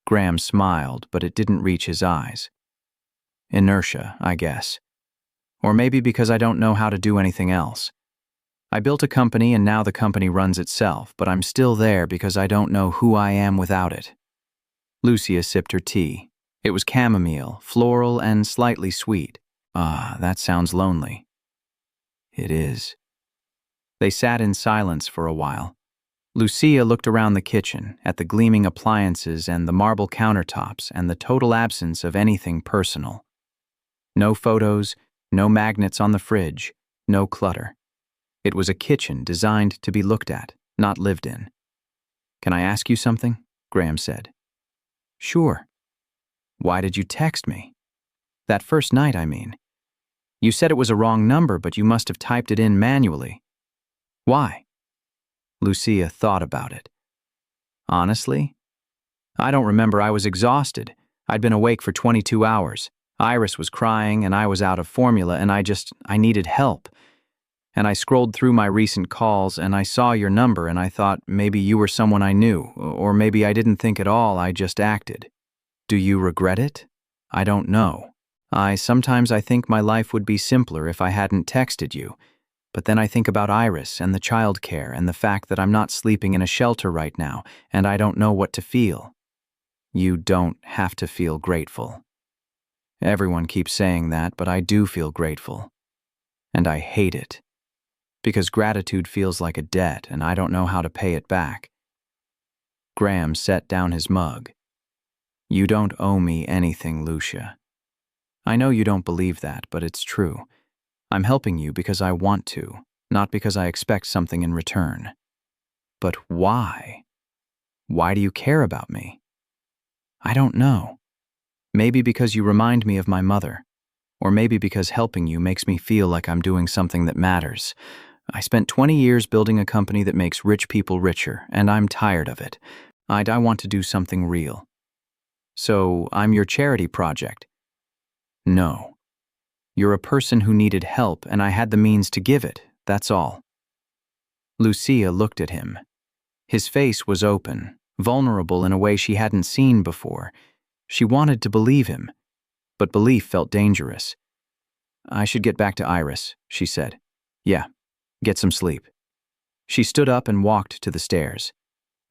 Graham smiled, but it didn't reach his eyes. "Inertia, I guess. Or maybe because I don't know how to do anything else. I built a company and now the company runs itself, but I'm still there because I don't know who I am without it." Lucia sipped her tea. It was chamomile, floral, and slightly sweet. That sounds lonely." "It is." They sat in silence for a while. Lucia looked around the kitchen, at the gleaming appliances and the marble countertops and the total absence of anything personal. No photos, no magnets on the fridge, no clutter. It was a kitchen designed to be looked at, not lived in. "Can I ask you something?" Graham said. "Sure." "Why did you text me?" "That first night, I mean. You said it was a wrong number, but you must have typed it in manually. Why?" Lucia thought about it. "Honestly? I don't remember. I was exhausted. I'd been awake for 22 hours. Iris was crying and I was out of formula and I needed help. And I scrolled through my recent calls and I saw your number and I thought maybe you were someone I knew, or maybe I didn't think at all, I just acted. Do you regret it? I don't know. Sometimes I think my life would be simpler if I hadn't texted you. But then I think about Iris and the childcare and the fact that I'm not sleeping in a shelter right now and I don't know what to feel." "You don't have to feel grateful." "Everyone keeps saying that, but I do feel grateful. And I hate it. Because gratitude feels like a debt and I don't know how to pay it back." Graham set down his mug. "You don't owe me anything, Lucia. I know you don't believe that, but it's true. I'm helping you because I want to, not because I expect something in return." "But why? Why do you care about me?" "I don't know. Maybe because you remind me of my mother. Or maybe because helping you makes me feel like I'm doing something that matters. I spent 20 years building a company that makes rich people richer, and I'm tired of it. I want to do something real." "So I'm your charity project?" "No. You're a person who needed help, and I had the means to give it, that's all." Lucia looked at him. His face was open, vulnerable in a way she hadn't seen before. She wanted to believe him, but belief felt dangerous. "I should get back to Iris," she said. "Yeah, get some sleep." She stood up and walked to the stairs.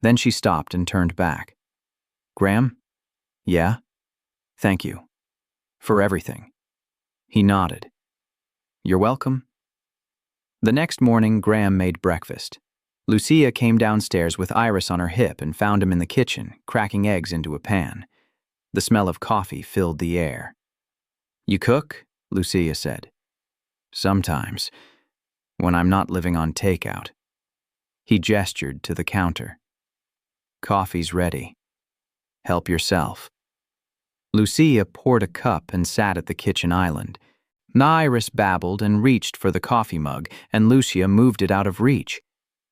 Then she stopped and turned back. "Graham?" "Yeah?" "Thank you. For everything." He nodded. "You're welcome." The next morning, Graham made breakfast. Lucia came downstairs with Iris on her hip and found him in the kitchen, cracking eggs into a pan. The smell of coffee filled the air. "You cook?" Lucia said. "Sometimes, when I'm not living on takeout." He gestured to the counter. "Coffee's ready. Help yourself." Lucia poured a cup and sat at the kitchen island. Iris babbled and reached for the coffee mug, and Lucia moved it out of reach.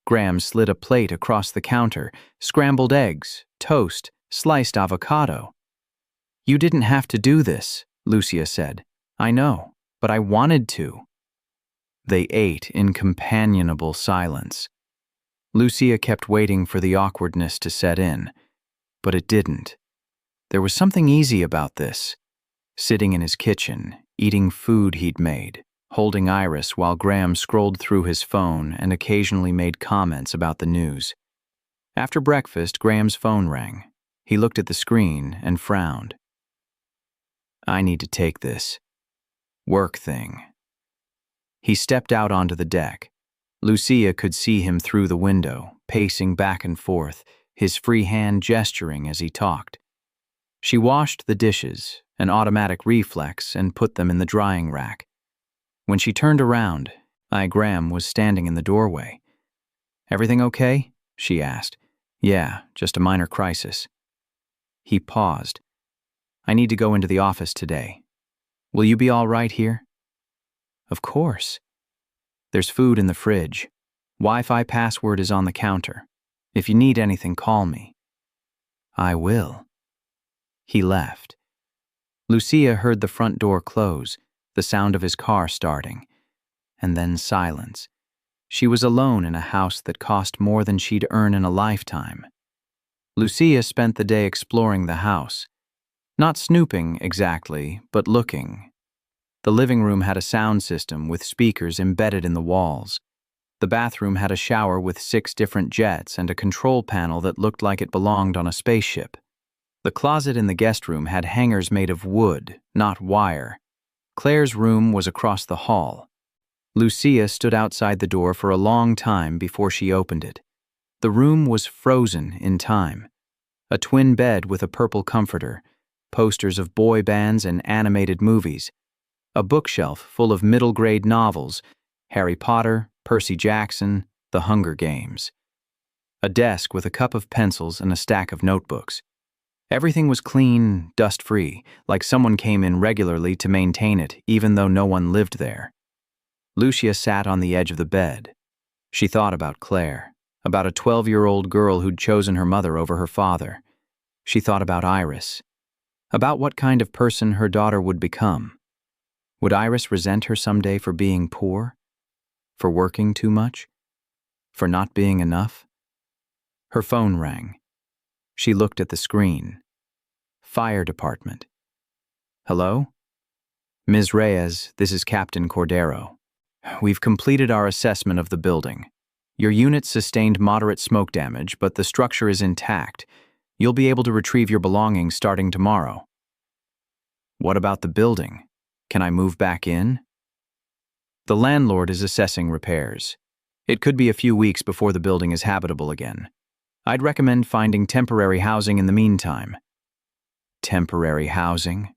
Graham slid a plate across the counter, scrambled eggs, toast, sliced avocado. "You didn't have to do this," Lucia said. I know, but I wanted to. They ate in companionable silence. Lucia kept waiting for the awkwardness to set in, but it didn't. There was something easy about this. Sitting in his kitchen, eating food he'd made, holding Iris while Graham scrolled through his phone and occasionally made comments about the news. After breakfast, Graham's phone rang. He looked at the screen and frowned. I need to take this work thing. He stepped out onto the deck. Lucia could see him through the window, pacing back and forth, his free hand gesturing as he talked. She washed the dishes, an automatic reflex, and put them in the drying rack. When she turned around, Graham was standing in the doorway. Everything okay? She asked. Yeah, just a minor crisis. He paused. I need to go into the office today. Will you be all right here? Of course. There's food in the fridge. Wi-Fi password is on the counter. If you need anything, call me. I will. He left. Lucia heard the front door close, the sound of his car starting, and then silence. She was alone in a house that cost more than she'd earn in a lifetime. Lucia spent the day exploring the house. Not snooping exactly, but looking. The living room had a sound system with speakers embedded in the walls. The bathroom had a shower with 6 different jets and a control panel that looked like it belonged on a spaceship. The closet in the guest room had hangers made of wood, not wire. Claire's room was across the hall. Lucia stood outside the door for a long time before she opened it. The room was frozen in time. A twin bed with a purple comforter, posters of boy bands and animated movies, a bookshelf full of middle-grade novels, Harry Potter, Percy Jackson, The Hunger Games. A desk with a cup of pencils and a stack of notebooks. Everything was clean, dust-free, like someone came in regularly to maintain it, even though no one lived there. Lucia sat on the edge of the bed. She thought about Claire, about a 12-year-old girl who'd chosen her mother over her father. She thought about Iris, about what kind of person her daughter would become. Would Iris resent her someday for being poor? For working too much? For not being enough? Her phone rang. She looked at the screen. Fire department. Hello? Ms. Reyes, this is Captain Cordero. We've completed our assessment of the building. Your unit sustained moderate smoke damage, but the structure is intact. You'll be able to retrieve your belongings starting tomorrow. What about the building? Can I move back in? The landlord is assessing repairs. It could be a few weeks before the building is habitable again. I'd recommend finding temporary housing in the meantime. Temporary housing?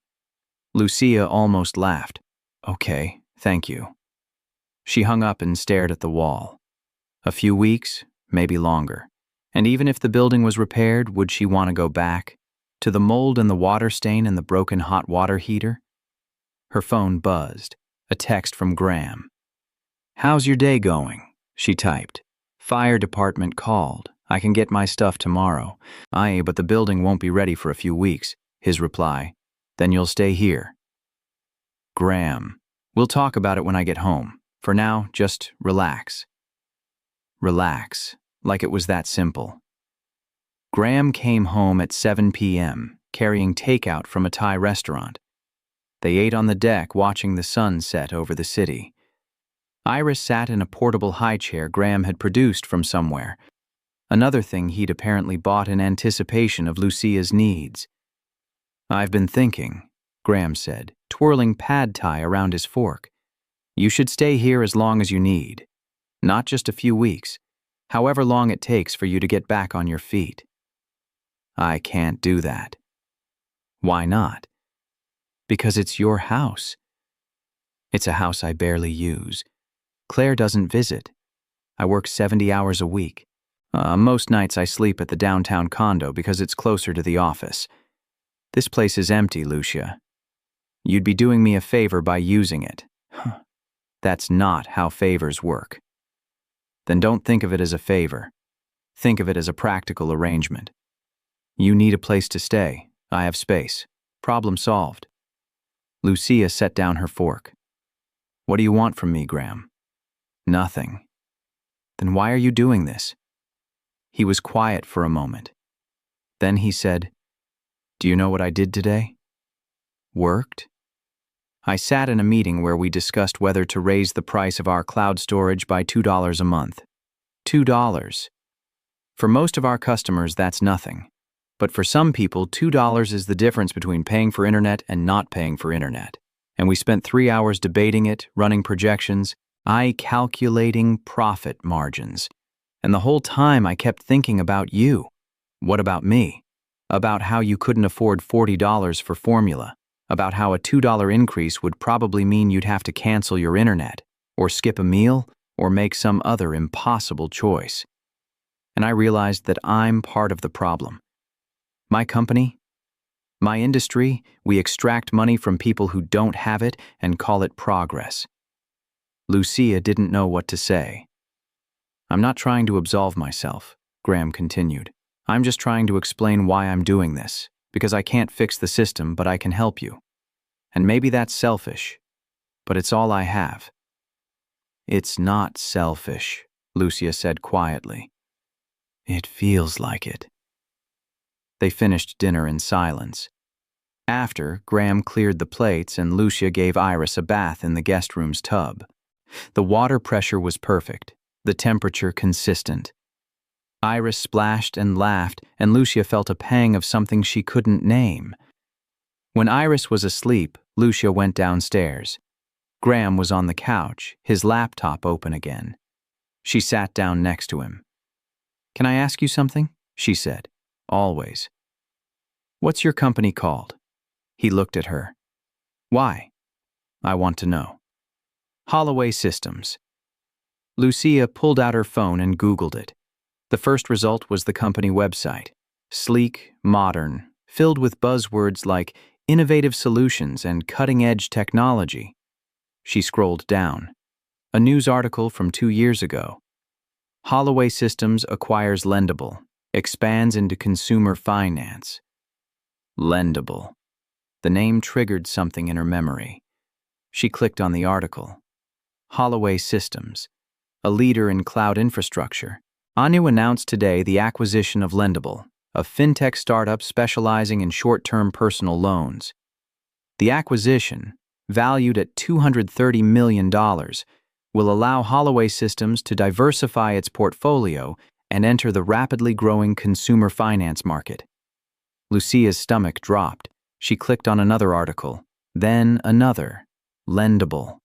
Lucia almost laughed. Okay, thank you. She hung up and stared at the wall. A few weeks, maybe longer. And even if the building was repaired, would she want to go back? To the mold and the water stain and the broken hot water heater? Her phone buzzed. A text from Graham. How's your day going? She typed. Fire department called. I can get my stuff tomorrow. Aye, but the building won't be ready for a few weeks. His reply. Then you'll stay here. Graham. We'll talk about it when I get home. For now, just relax. Relax. Like it was that simple. Graham came home at 7 p.m., carrying takeout from a Thai restaurant. They ate on the deck, watching the sun set over the city. Iris sat in a portable high chair Graham had produced from somewhere, another thing he'd apparently bought in anticipation of Lucia's needs. I've been thinking, Graham said, twirling pad thai around his fork. You should stay here as long as you need. Not just a few weeks, however long it takes for you to get back on your feet. I can't do that. Why not? Because it's your house. It's a house I barely use. Claire doesn't visit. I work 70 hours a week. Most nights I sleep at the downtown condo because it's closer to the office. This place is empty, Lucia. You'd be doing me a favor by using it. That's not how favors work. Then don't think of it as a favor. Think of it as a practical arrangement. You need a place to stay. I have space. Problem solved. Lucia set down her fork. What do you want from me, Graham? Nothing. Then why are you doing this? He was quiet for a moment. Then he said, Do you know what I did today? Worked? I sat in a meeting where we discussed whether to raise the price of our cloud storage by $2 a month. $2. For most of our customers, that's nothing. But for some people, $2 is the difference between paying for internet and not paying for internet. And we spent 3 hours debating it, running projections, calculating profit margins. And the whole time I kept thinking about you. What about me? About how you couldn't afford $40 for formula. About how a $2 increase would probably mean you'd have to cancel your internet, or skip a meal, or make some other impossible choice. And I realized that I'm part of the problem. My company, my industry, we extract money from people who don't have it and call it progress. Lucia didn't know what to say. I'm not trying to absolve myself, Graham continued. I'm just trying to explain why I'm doing this, because I can't fix the system, but I can help you. And maybe that's selfish, but it's all I have. It's not selfish, Lucia said quietly. It feels like it. They finished dinner in silence. After, Graham cleared the plates and Lucia gave Iris a bath in the guest room's tub. The water pressure was perfect, the temperature consistent. Iris splashed and laughed, and Lucia felt a pang of something she couldn't name. When Iris was asleep, Lucia went downstairs. Graham was on the couch, his laptop open again. She sat down next to him. Can I ask you something? She said. Always. What's your company called? He looked at her. Why? I want to know. Holloway Systems. Lucia pulled out her phone and Googled it. The first result was the company website. Sleek, modern, filled with buzzwords like innovative solutions and cutting-edge technology. She scrolled down. A news article from 2 years ago. Holloway Systems acquires Lendable, expands into consumer finance. Lendable. The name triggered something in her memory. She clicked on the article. Holloway Systems, a leader in cloud infrastructure. Anu announced today the acquisition of Lendable, a fintech startup specializing in short-term personal loans. The acquisition, valued at $230 million, will allow Holloway Systems to diversify its portfolio and enter the rapidly growing consumer finance market. Lucia's stomach dropped. She clicked on another article, then another. Lendable.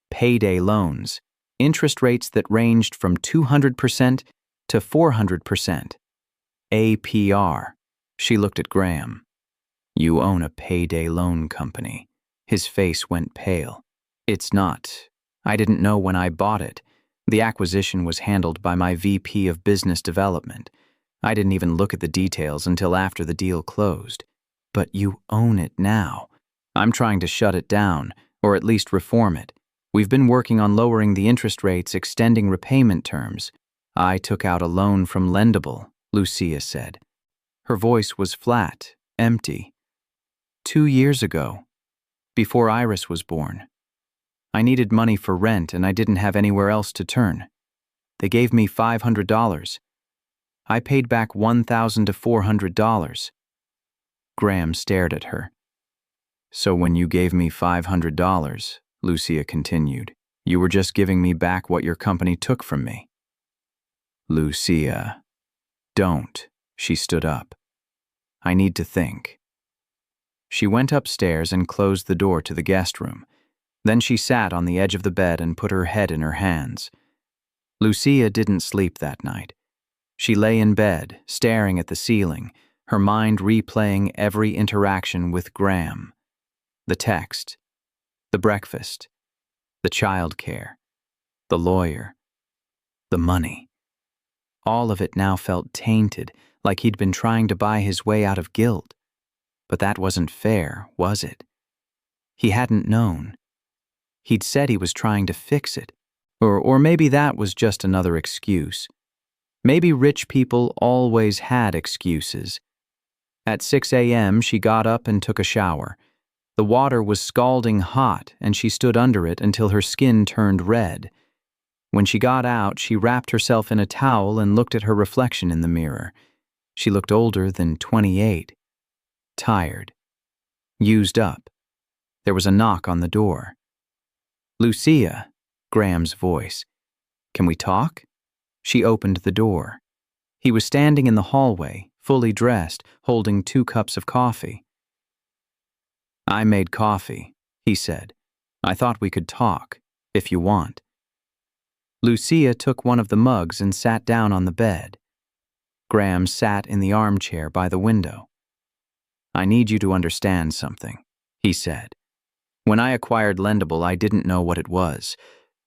Payday loans. Interest rates that ranged from 200% to 400%. APR. She looked at Graham. You own a payday loan company. His face went pale. It's not. I didn't know when I bought it. The acquisition was handled by my VP of Business Development. I didn't even look at the details until after the deal closed. But you own it now. I'm trying to shut it down, or at least reform it. We've been working on lowering the interest rates, extending repayment terms. I took out a loan from Lendable, Lucia said. Her voice was flat, empty. 2 years ago, before Iris was born. I needed money for rent and I didn't have anywhere else to turn. They gave me $500. I paid back $1,000 to $400. Graham stared at her. So when you gave me $500, Lucia continued, you were just giving me back what your company took from me. Lucia, don't. She stood up. I need to think. She went upstairs and closed the door to the guest room. Then she sat on the edge of the bed and put her head in her hands. Lucia didn't sleep that night. She lay in bed, staring at the ceiling, her mind replaying every interaction with Graham. The text, the breakfast, the childcare, the lawyer, the money. All of it now felt tainted, like he'd been trying to buy his way out of guilt. But that wasn't fair, was it? He hadn't known. He'd said he was trying to fix it. Or maybe that was just another excuse. Maybe rich people always had excuses. At 6 a.m., she got up and took a shower. The water was scalding hot, and she stood under it until her skin turned red. When she got out, she wrapped herself in a towel and looked at her reflection in the mirror. She looked older than 28. Tired. Used up. There was a knock on the door. "Lucia," Graham's voice. "Can we talk?" She opened the door. He was standing in the hallway, fully dressed, holding 2 cups of coffee. "I made coffee," he said. "I thought we could talk, if you want." Lucia took one of the mugs and sat down on the bed. Graham sat in the armchair by the window. "I need you to understand something," he said. "When I acquired Lendable, I didn't know what it was.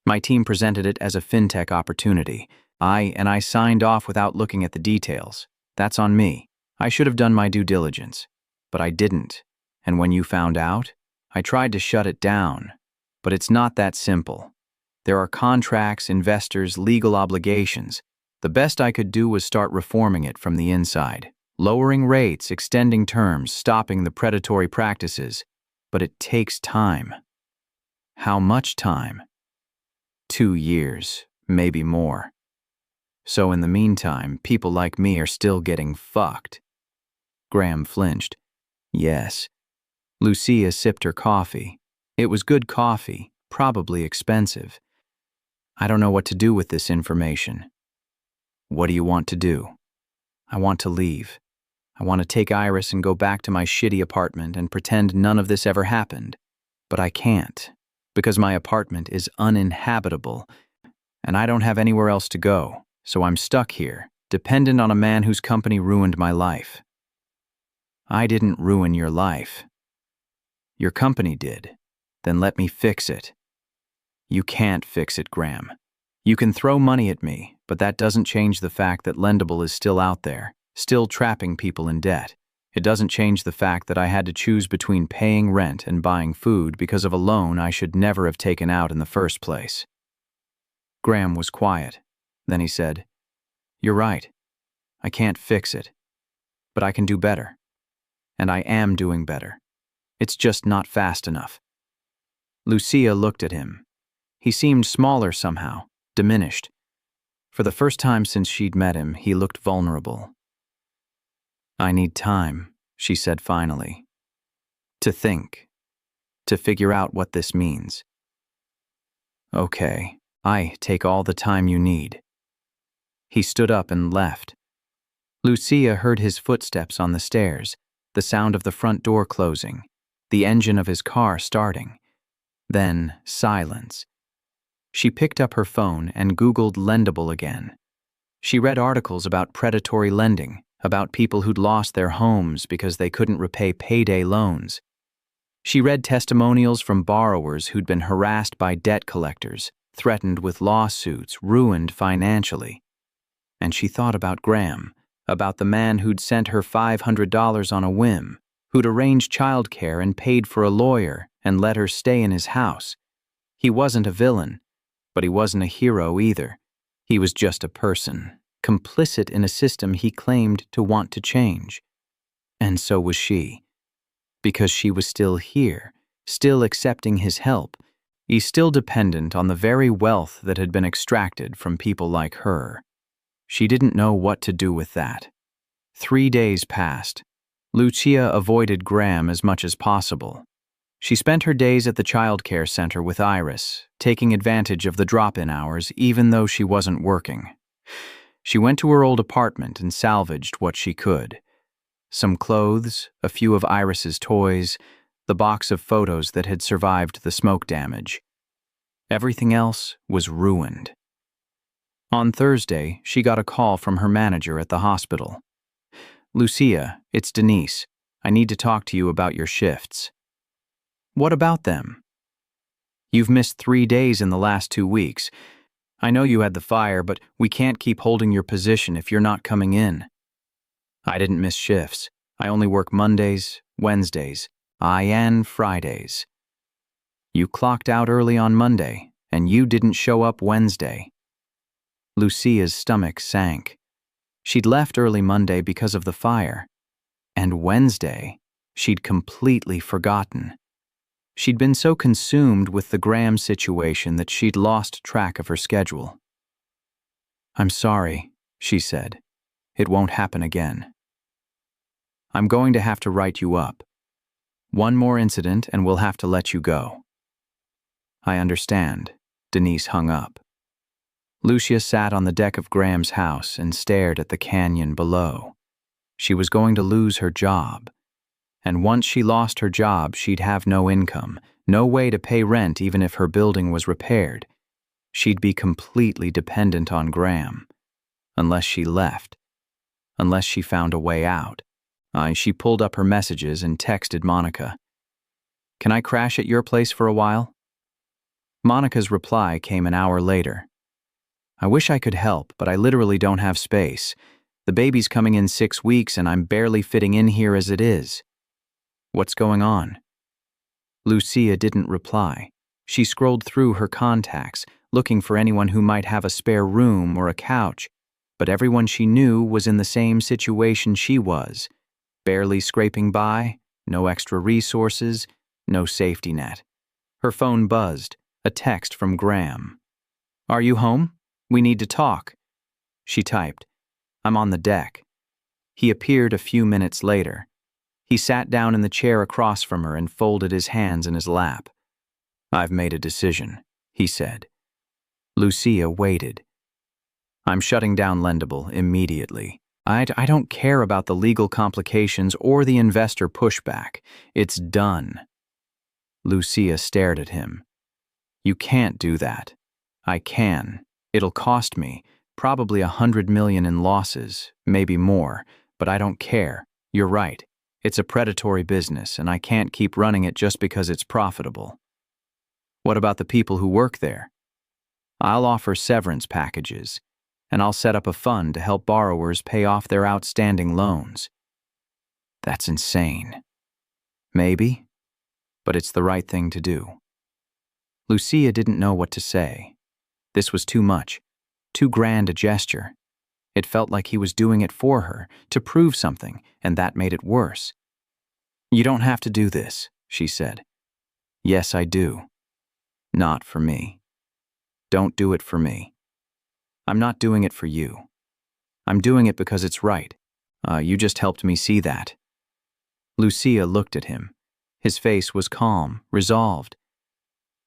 My team presented it as a fintech opportunity. I signed off without looking at the details. That's on me. I should have done my due diligence. But I didn't. And when you found out, I tried to shut it down. But it's not that simple. There are contracts, investors, legal obligations. The best I could do was start reforming it from the inside. Lowering rates, extending terms, stopping the predatory practices. But it takes time." "How much time?" 2 years, maybe more. "So in the meantime, people like me are still getting fucked." Graham flinched. "Yes." Lucia sipped her coffee. It was good coffee, probably expensive. "I don't know what to do with this information." "What do you want to do?" "I want to leave. I want to take Iris and go back to my shitty apartment and pretend none of this ever happened. But I can't, because my apartment is uninhabitable, and I don't have anywhere else to go, so I'm stuck here, dependent on a man whose company ruined my life." "I didn't ruin your life." "Your company did. Then let me fix it." "You can't fix it, Graham. You can throw money at me, but that doesn't change the fact that Lendable is still out there, still trapping people in debt. It doesn't change the fact that I had to choose between paying rent and buying food because of a loan I should never have taken out in the first place." Graham was quiet. Then he said, "You're right. I can't fix it. But I can do better. And I am doing better. It's just not fast enough." Lucia looked at him. He seemed smaller somehow, diminished. For the first time since she'd met him, he looked vulnerable. "I need time," she said finally. "To think. To figure out what this means." "Okay, I take all the time you need." He stood up and left. Lucia heard his footsteps on the stairs, the sound of the front door closing, the engine of his car starting. Then silence. She picked up her phone and Googled Lendable again. She read articles about predatory lending, about people who'd lost their homes because they couldn't repay payday loans. She read testimonials from borrowers who'd been harassed by debt collectors, threatened with lawsuits, ruined financially. And she thought about Graham, about the man who'd sent her $500 on a whim, who'd arranged childcare and paid for a lawyer and let her stay in his house. He wasn't a villain, but he wasn't a hero either. He was just a person, complicit in a system he claimed to want to change. And so was she. Because she was still here, still accepting his help, he's still dependent on the very wealth that had been extracted from people like her. She didn't know what to do with that. 3 days passed. Lucia avoided Graham as much as possible. She spent her days at the childcare center with Iris, taking advantage of the drop-in hours even though she wasn't working. She went to her old apartment and salvaged what she could. Some clothes, a few of Iris's toys, the box of photos that had survived the smoke damage. Everything else was ruined. On Thursday, she got a call from her manager at the hospital. "Lucia, it's Denise. I need to talk to you about your shifts." "What about them?" "You've missed 3 days in the last 2 weeks. I know you had the fire, but we can't keep holding your position if you're not coming in." "I didn't miss shifts. I only work Mondays, Wednesdays, and Fridays." "You clocked out early on Monday, and you didn't show up Wednesday." Lucia's stomach sank. She'd left early Monday because of the fire. And Wednesday, she'd completely forgotten. She'd been so consumed with the Graham situation that she'd lost track of her schedule. "I'm sorry," she said. "It won't happen again. I'm going to have to write you up. One more incident and we'll have to let you go." "I understand." Denise hung up. Lucia sat on the deck of Graham's house and stared at the canyon below. She was going to lose her job. And once she lost her job, she'd have no income, no way to pay rent even if her building was repaired. She'd be completely dependent on Graham. Unless she left. Unless she found a way out. She pulled up her messages and texted Monica. "Can I crash at your place for a while?" Monica's reply came an hour later. "I wish I could help, but I literally don't have space. The baby's coming in 6 weeks and I'm barely fitting in here as it is." "What's going on?" Lucia didn't reply. She scrolled through her contacts, looking for anyone who might have a spare room or a couch, but everyone she knew was in the same situation she was. Barely scraping by, no extra resources, no safety net. Her phone buzzed, a text from Graham. "Are you home? We need to talk." She typed, "I'm on the deck." He appeared a few minutes later. He sat down in the chair across from her and folded his hands in his lap. "I've made a decision," he said. Lucia waited. "I'm shutting down Lendable immediately. I don't care about the legal complications or the investor pushback. It's done." Lucia stared at him. "You can't do that." "I can. It'll cost me, probably $100 million in losses, maybe more, but I don't care. You're right. It's a predatory business, and I can't keep running it just because it's profitable." "What about the people who work there?" "I'll offer severance packages, and I'll set up a fund to help borrowers pay off their outstanding loans." "That's insane." "Maybe, but it's the right thing to do." Lucia didn't know what to say. This was too much, too grand a gesture. It felt like he was doing it for her, to prove something, and that made it worse. "You don't have to do this," she said. "Yes, I do. Not for me. Don't do it for me. I'm not doing it for you. I'm doing it because it's right. You just helped me see that." Lucia looked at him. His face was calm, resolved.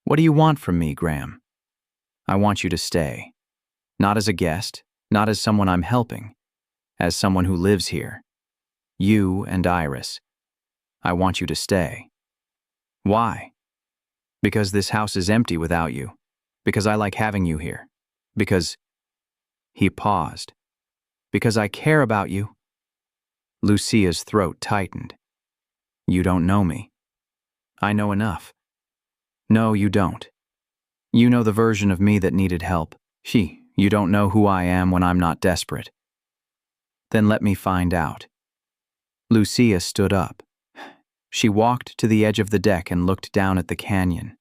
"What do you want from me, Graham?" "I want you to stay. Not as a guest, not as someone I'm helping, as someone who lives here. You and Iris. I want you to stay." "Why?" "Because this house is empty without you. Because I like having you here. Because—" He paused. "Because I care about you." Lucia's throat tightened. "You don't know me." "I know enough." "No, you don't. You know the version of me that needed help. You don't know who I am when I'm not desperate." "Then let me find out." Lucia stood up. She walked to the edge of the deck and looked down at the canyon.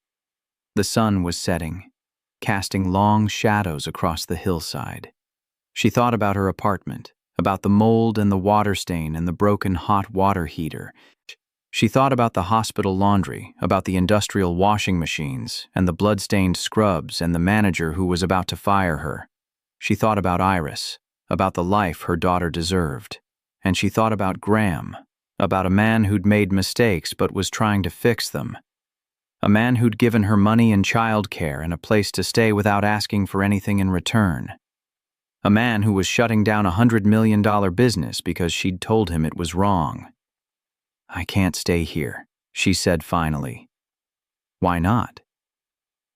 The sun was setting, casting long shadows across the hillside. She thought about her apartment, about the mold and the water stain and the broken hot water heater. She thought about the hospital laundry, about the industrial washing machines and the blood-stained scrubs and the manager who was about to fire her. She thought about Iris, about the life her daughter deserved. And she thought about Graham, about a man who'd made mistakes but was trying to fix them. A man who'd given her money and childcare and a place to stay without asking for anything in return. A man who was shutting down a $100 million business because she'd told him it was wrong. "I can't stay here," she said finally. "Why not?"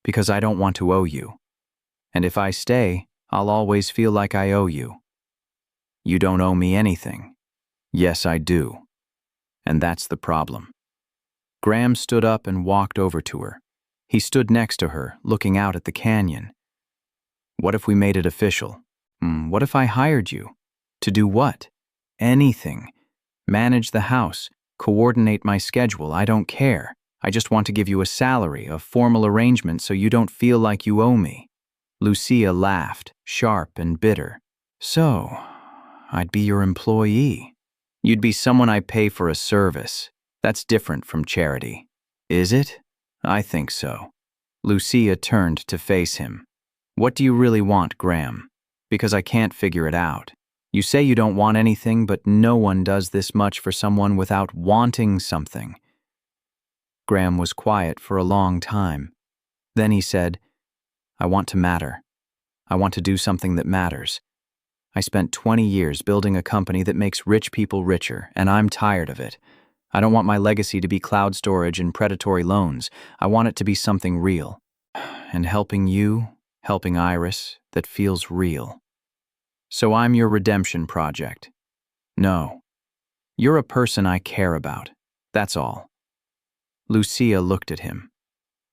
"Because I don't want to owe you. And if I stay, I'll always feel like I owe you." "You don't owe me anything." "Yes, I do. And that's the problem." Graham stood up and walked over to her. He stood next to her, looking out at the canyon. "What if we made it official? What if I hired you? To do what? Anything. Manage the house, coordinate my schedule, I don't care. I just want to give you a salary, a formal arrangement so you don't feel like you owe me." Lucia laughed, sharp and bitter. "So, I'd be your employee. You'd be someone I pay for a service. That's different from charity." "Is it?" I think so. Lucia turned to face him. What do you really want, Graham? Because I can't figure it out. You say you don't want anything, but no one does this much for someone without wanting something. Graham was quiet for a long time. Then he said, I want to matter. I want to do something that matters. I spent 20 years building a company that makes rich people richer, and I'm tired of it. I don't want my legacy to be cloud storage and predatory loans. I want it to be something real. And helping you, helping Iris, that feels real. So I'm your redemption project. No. You're a person I care about. That's all. Lucia looked at him.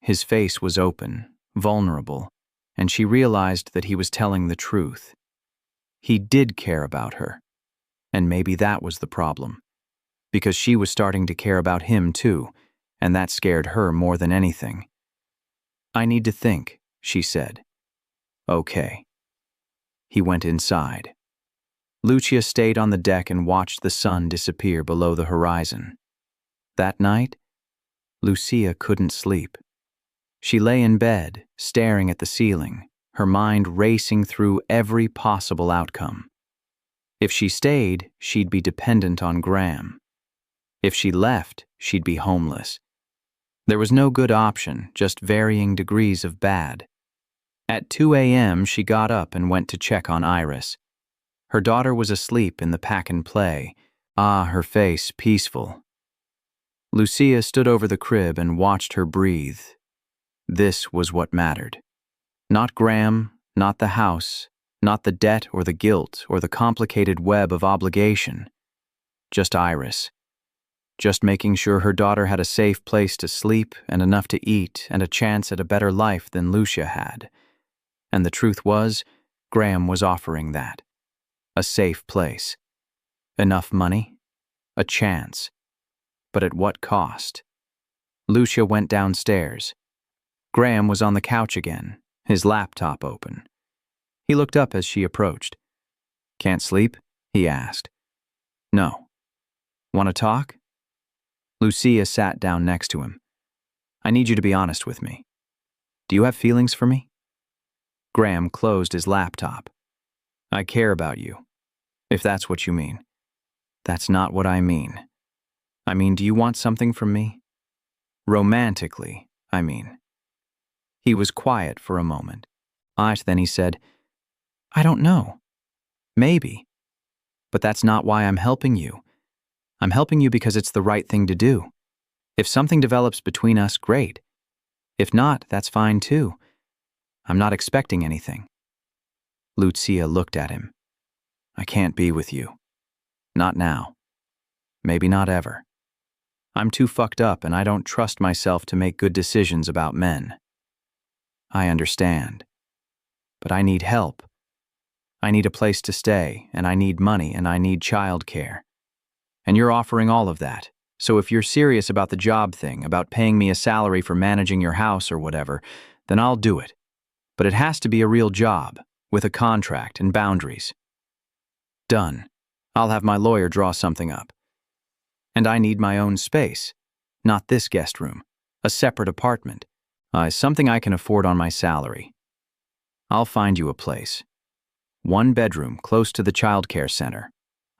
His face was open, vulnerable, and she realized that he was telling the truth. He did care about her. And maybe that was the problem. Because she was starting to care about him too, and that scared her more than anything. I need to think, she said. Okay. He went inside. Lucia stayed on the deck and watched the sun disappear below the horizon. That night, Lucia couldn't sleep. She lay in bed, staring at the ceiling, her mind racing through every possible outcome. If she stayed, she'd be dependent on Graham. If she left, she'd be homeless. There was no good option, just varying degrees of bad. At 2 a.m., she got up and went to check on Iris. Her daughter was asleep in the pack and play. Her face peaceful. Lucia stood over the crib and watched her breathe. This was what mattered. Not Graham, not the house, not the debt or the guilt or the complicated web of obligation. Just Iris. Just making sure her daughter had a safe place to sleep and enough to eat and a chance at a better life than Lucia had. And the truth was, Graham was offering that. A safe place. Enough money. A chance. But at what cost? Lucia went downstairs. Graham was on the couch again, his laptop open. He looked up as she approached. Can't sleep? He asked. No. Want to talk? Lucia sat down next to him. I need you to be honest with me. Do you have feelings for me? Graham closed his laptop. I care about you, if that's what you mean. That's not what I mean. I mean, do you want something from me? Romantically, I mean. He was quiet for a moment. Then he said, I don't know. Maybe. But that's not why I'm helping you. I'm helping you because it's the right thing to do. If something develops between us, great. If not, that's fine too. I'm not expecting anything. Lucia looked at him. I can't be with you. Not now. Maybe not ever. I'm too fucked up and I don't trust myself to make good decisions about men. I understand. But I need help. I need a place to stay, and I need money, and I need childcare. And you're offering all of that. So if you're serious about the job thing, about paying me a salary for managing your house or whatever, then I'll do it. But it has to be a real job, with a contract and boundaries. Done. I'll have my lawyer draw something up. And I need my own space. Not this guest room. A separate apartment. Something I can afford on my salary. I'll find you a place. 1 bedroom close to the childcare center.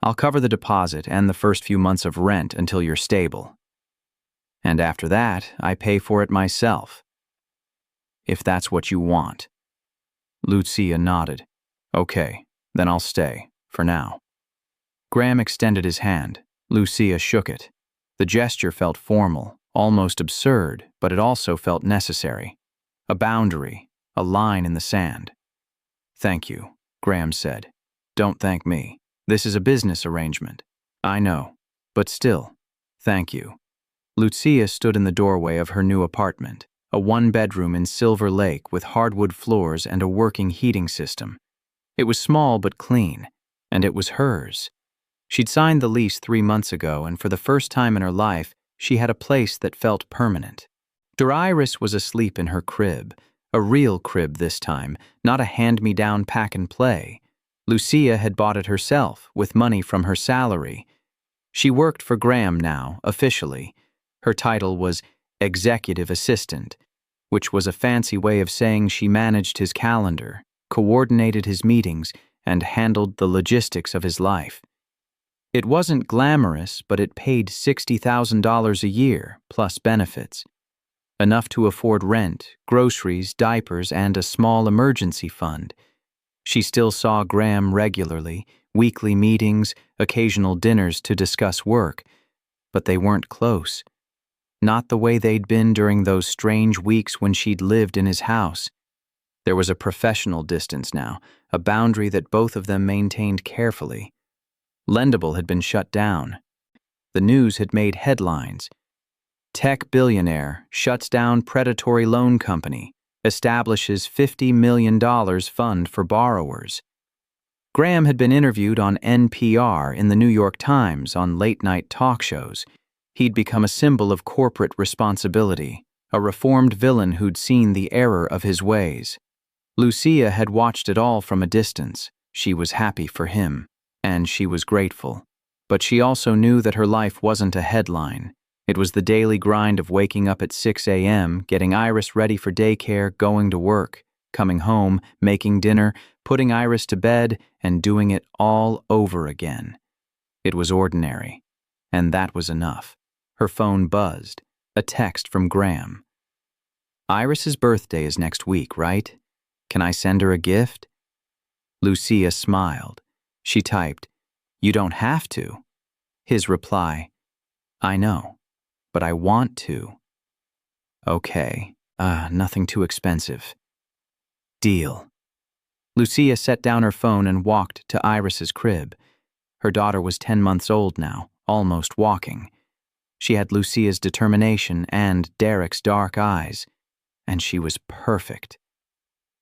I'll cover the deposit and the first few months of rent until you're stable. And after that, I pay for it myself. If that's what you want. Lucia nodded. Okay, then I'll stay, for now. Graham extended his hand. Lucia shook it. The gesture felt formal, almost absurd, but it also felt necessary. A boundary, a line in the sand. Thank you, Graham said. Don't thank me. This is a business arrangement. I know, but still, thank you. Lucia stood in the doorway of her new apartment, a 1-bedroom in Silver Lake with hardwood floors and a working heating system. It was small but clean, and it was hers. She'd signed the lease 3 months ago, and for the first time in her life, she had a place that felt permanent. Iris was asleep in her crib, a real crib this time, not a hand-me-down pack-and-play. Lucia had bought it herself, with money from her salary. She worked for Graham now, officially. Her title was executive assistant, which was a fancy way of saying she managed his calendar, coordinated his meetings, and handled the logistics of his life. It wasn't glamorous, but it paid $60,000 a year, plus benefits. Enough to afford rent, groceries, diapers, and a small emergency fund. She still saw Graham regularly, weekly meetings, occasional dinners to discuss work, but they weren't close. Not the way they'd been during those strange weeks when she'd lived in his house. There was a professional distance now, a boundary that both of them maintained carefully. Lendable had been shut down. The news had made headlines. Tech billionaire shuts down predatory loan company, establishes $50 million fund for borrowers. Graham had been interviewed on NPR, in the New York Times, on late-night talk shows. He'd become a symbol of corporate responsibility, a reformed villain who'd seen the error of his ways. Lucia had watched it all from a distance. She was happy for him, and she was grateful. But she also knew that her life wasn't a headline. It was the daily grind of waking up at 6 a.m., getting Iris ready for daycare, going to work, coming home, making dinner, putting Iris to bed, and doing it all over again. It was ordinary, and that was enough. Her phone buzzed. A text from Graham. "Iris's birthday is next week, right? Can I send her a gift?" Lucia smiled. She typed, "You don't have to." His reply, "I know, but I want to." "Okay, nothing too expensive." "Deal." Lucia set down her phone and walked to Iris's crib. Her daughter was 10 months old now, almost walking. She had Lucia's determination and Derek's dark eyes, and she was perfect.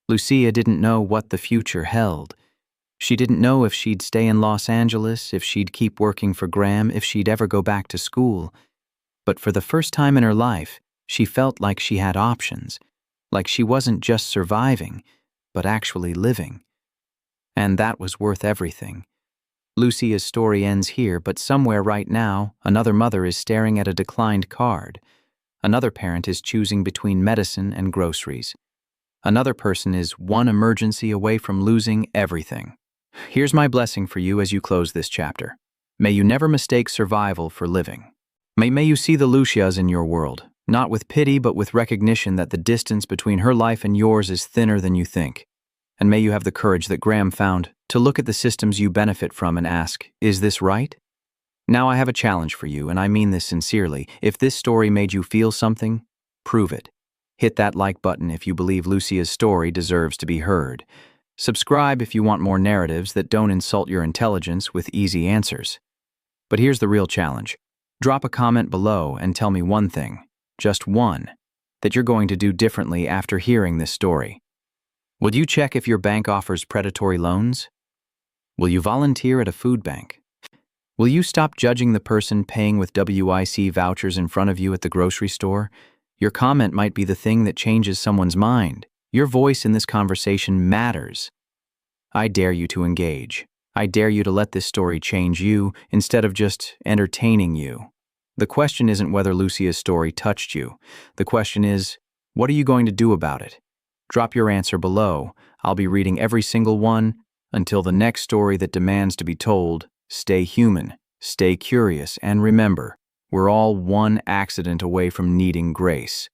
Lucia didn't know what the future held. She didn't know if she'd stay in Los Angeles, if she'd keep working for Graham, if she'd ever go back to school. But for the first time in her life, she felt like she had options, like she wasn't just surviving, but actually living. And that was worth everything. Lucia's story ends here, but somewhere right now, another mother is staring at a declined card. Another parent is choosing between medicine and groceries. Another person is one emergency away from losing everything. Here's my blessing for you as you close this chapter. May you never mistake survival for living. May you see the Lucias in your world, not with pity but with recognition that the distance between her life and yours is thinner than you think. And may you have the courage that Graham found to look at the systems you benefit from and ask, is this right? Now I have a challenge for you, and I mean this sincerely. If this story made you feel something, prove it. Hit that like button if you believe Lucia's story deserves to be heard. Subscribe if you want more narratives that don't insult your intelligence with easy answers. But here's the real challenge. Drop a comment below and tell me one thing, just one, that you're going to do differently after hearing this story. Will you check if your bank offers predatory loans? Will you volunteer at a food bank? Will you stop judging the person paying with WIC vouchers in front of you at the grocery store? Your comment might be the thing that changes someone's mind. Your voice in this conversation matters. I dare you to engage. I dare you to let this story change you instead of just entertaining you. The question isn't whether Lucia's story touched you. The question is, what are you going to do about it? Drop your answer below. I'll be reading every single one. Until the next story that demands to be told, stay human, stay curious, and remember, we're all one accident away from needing grace.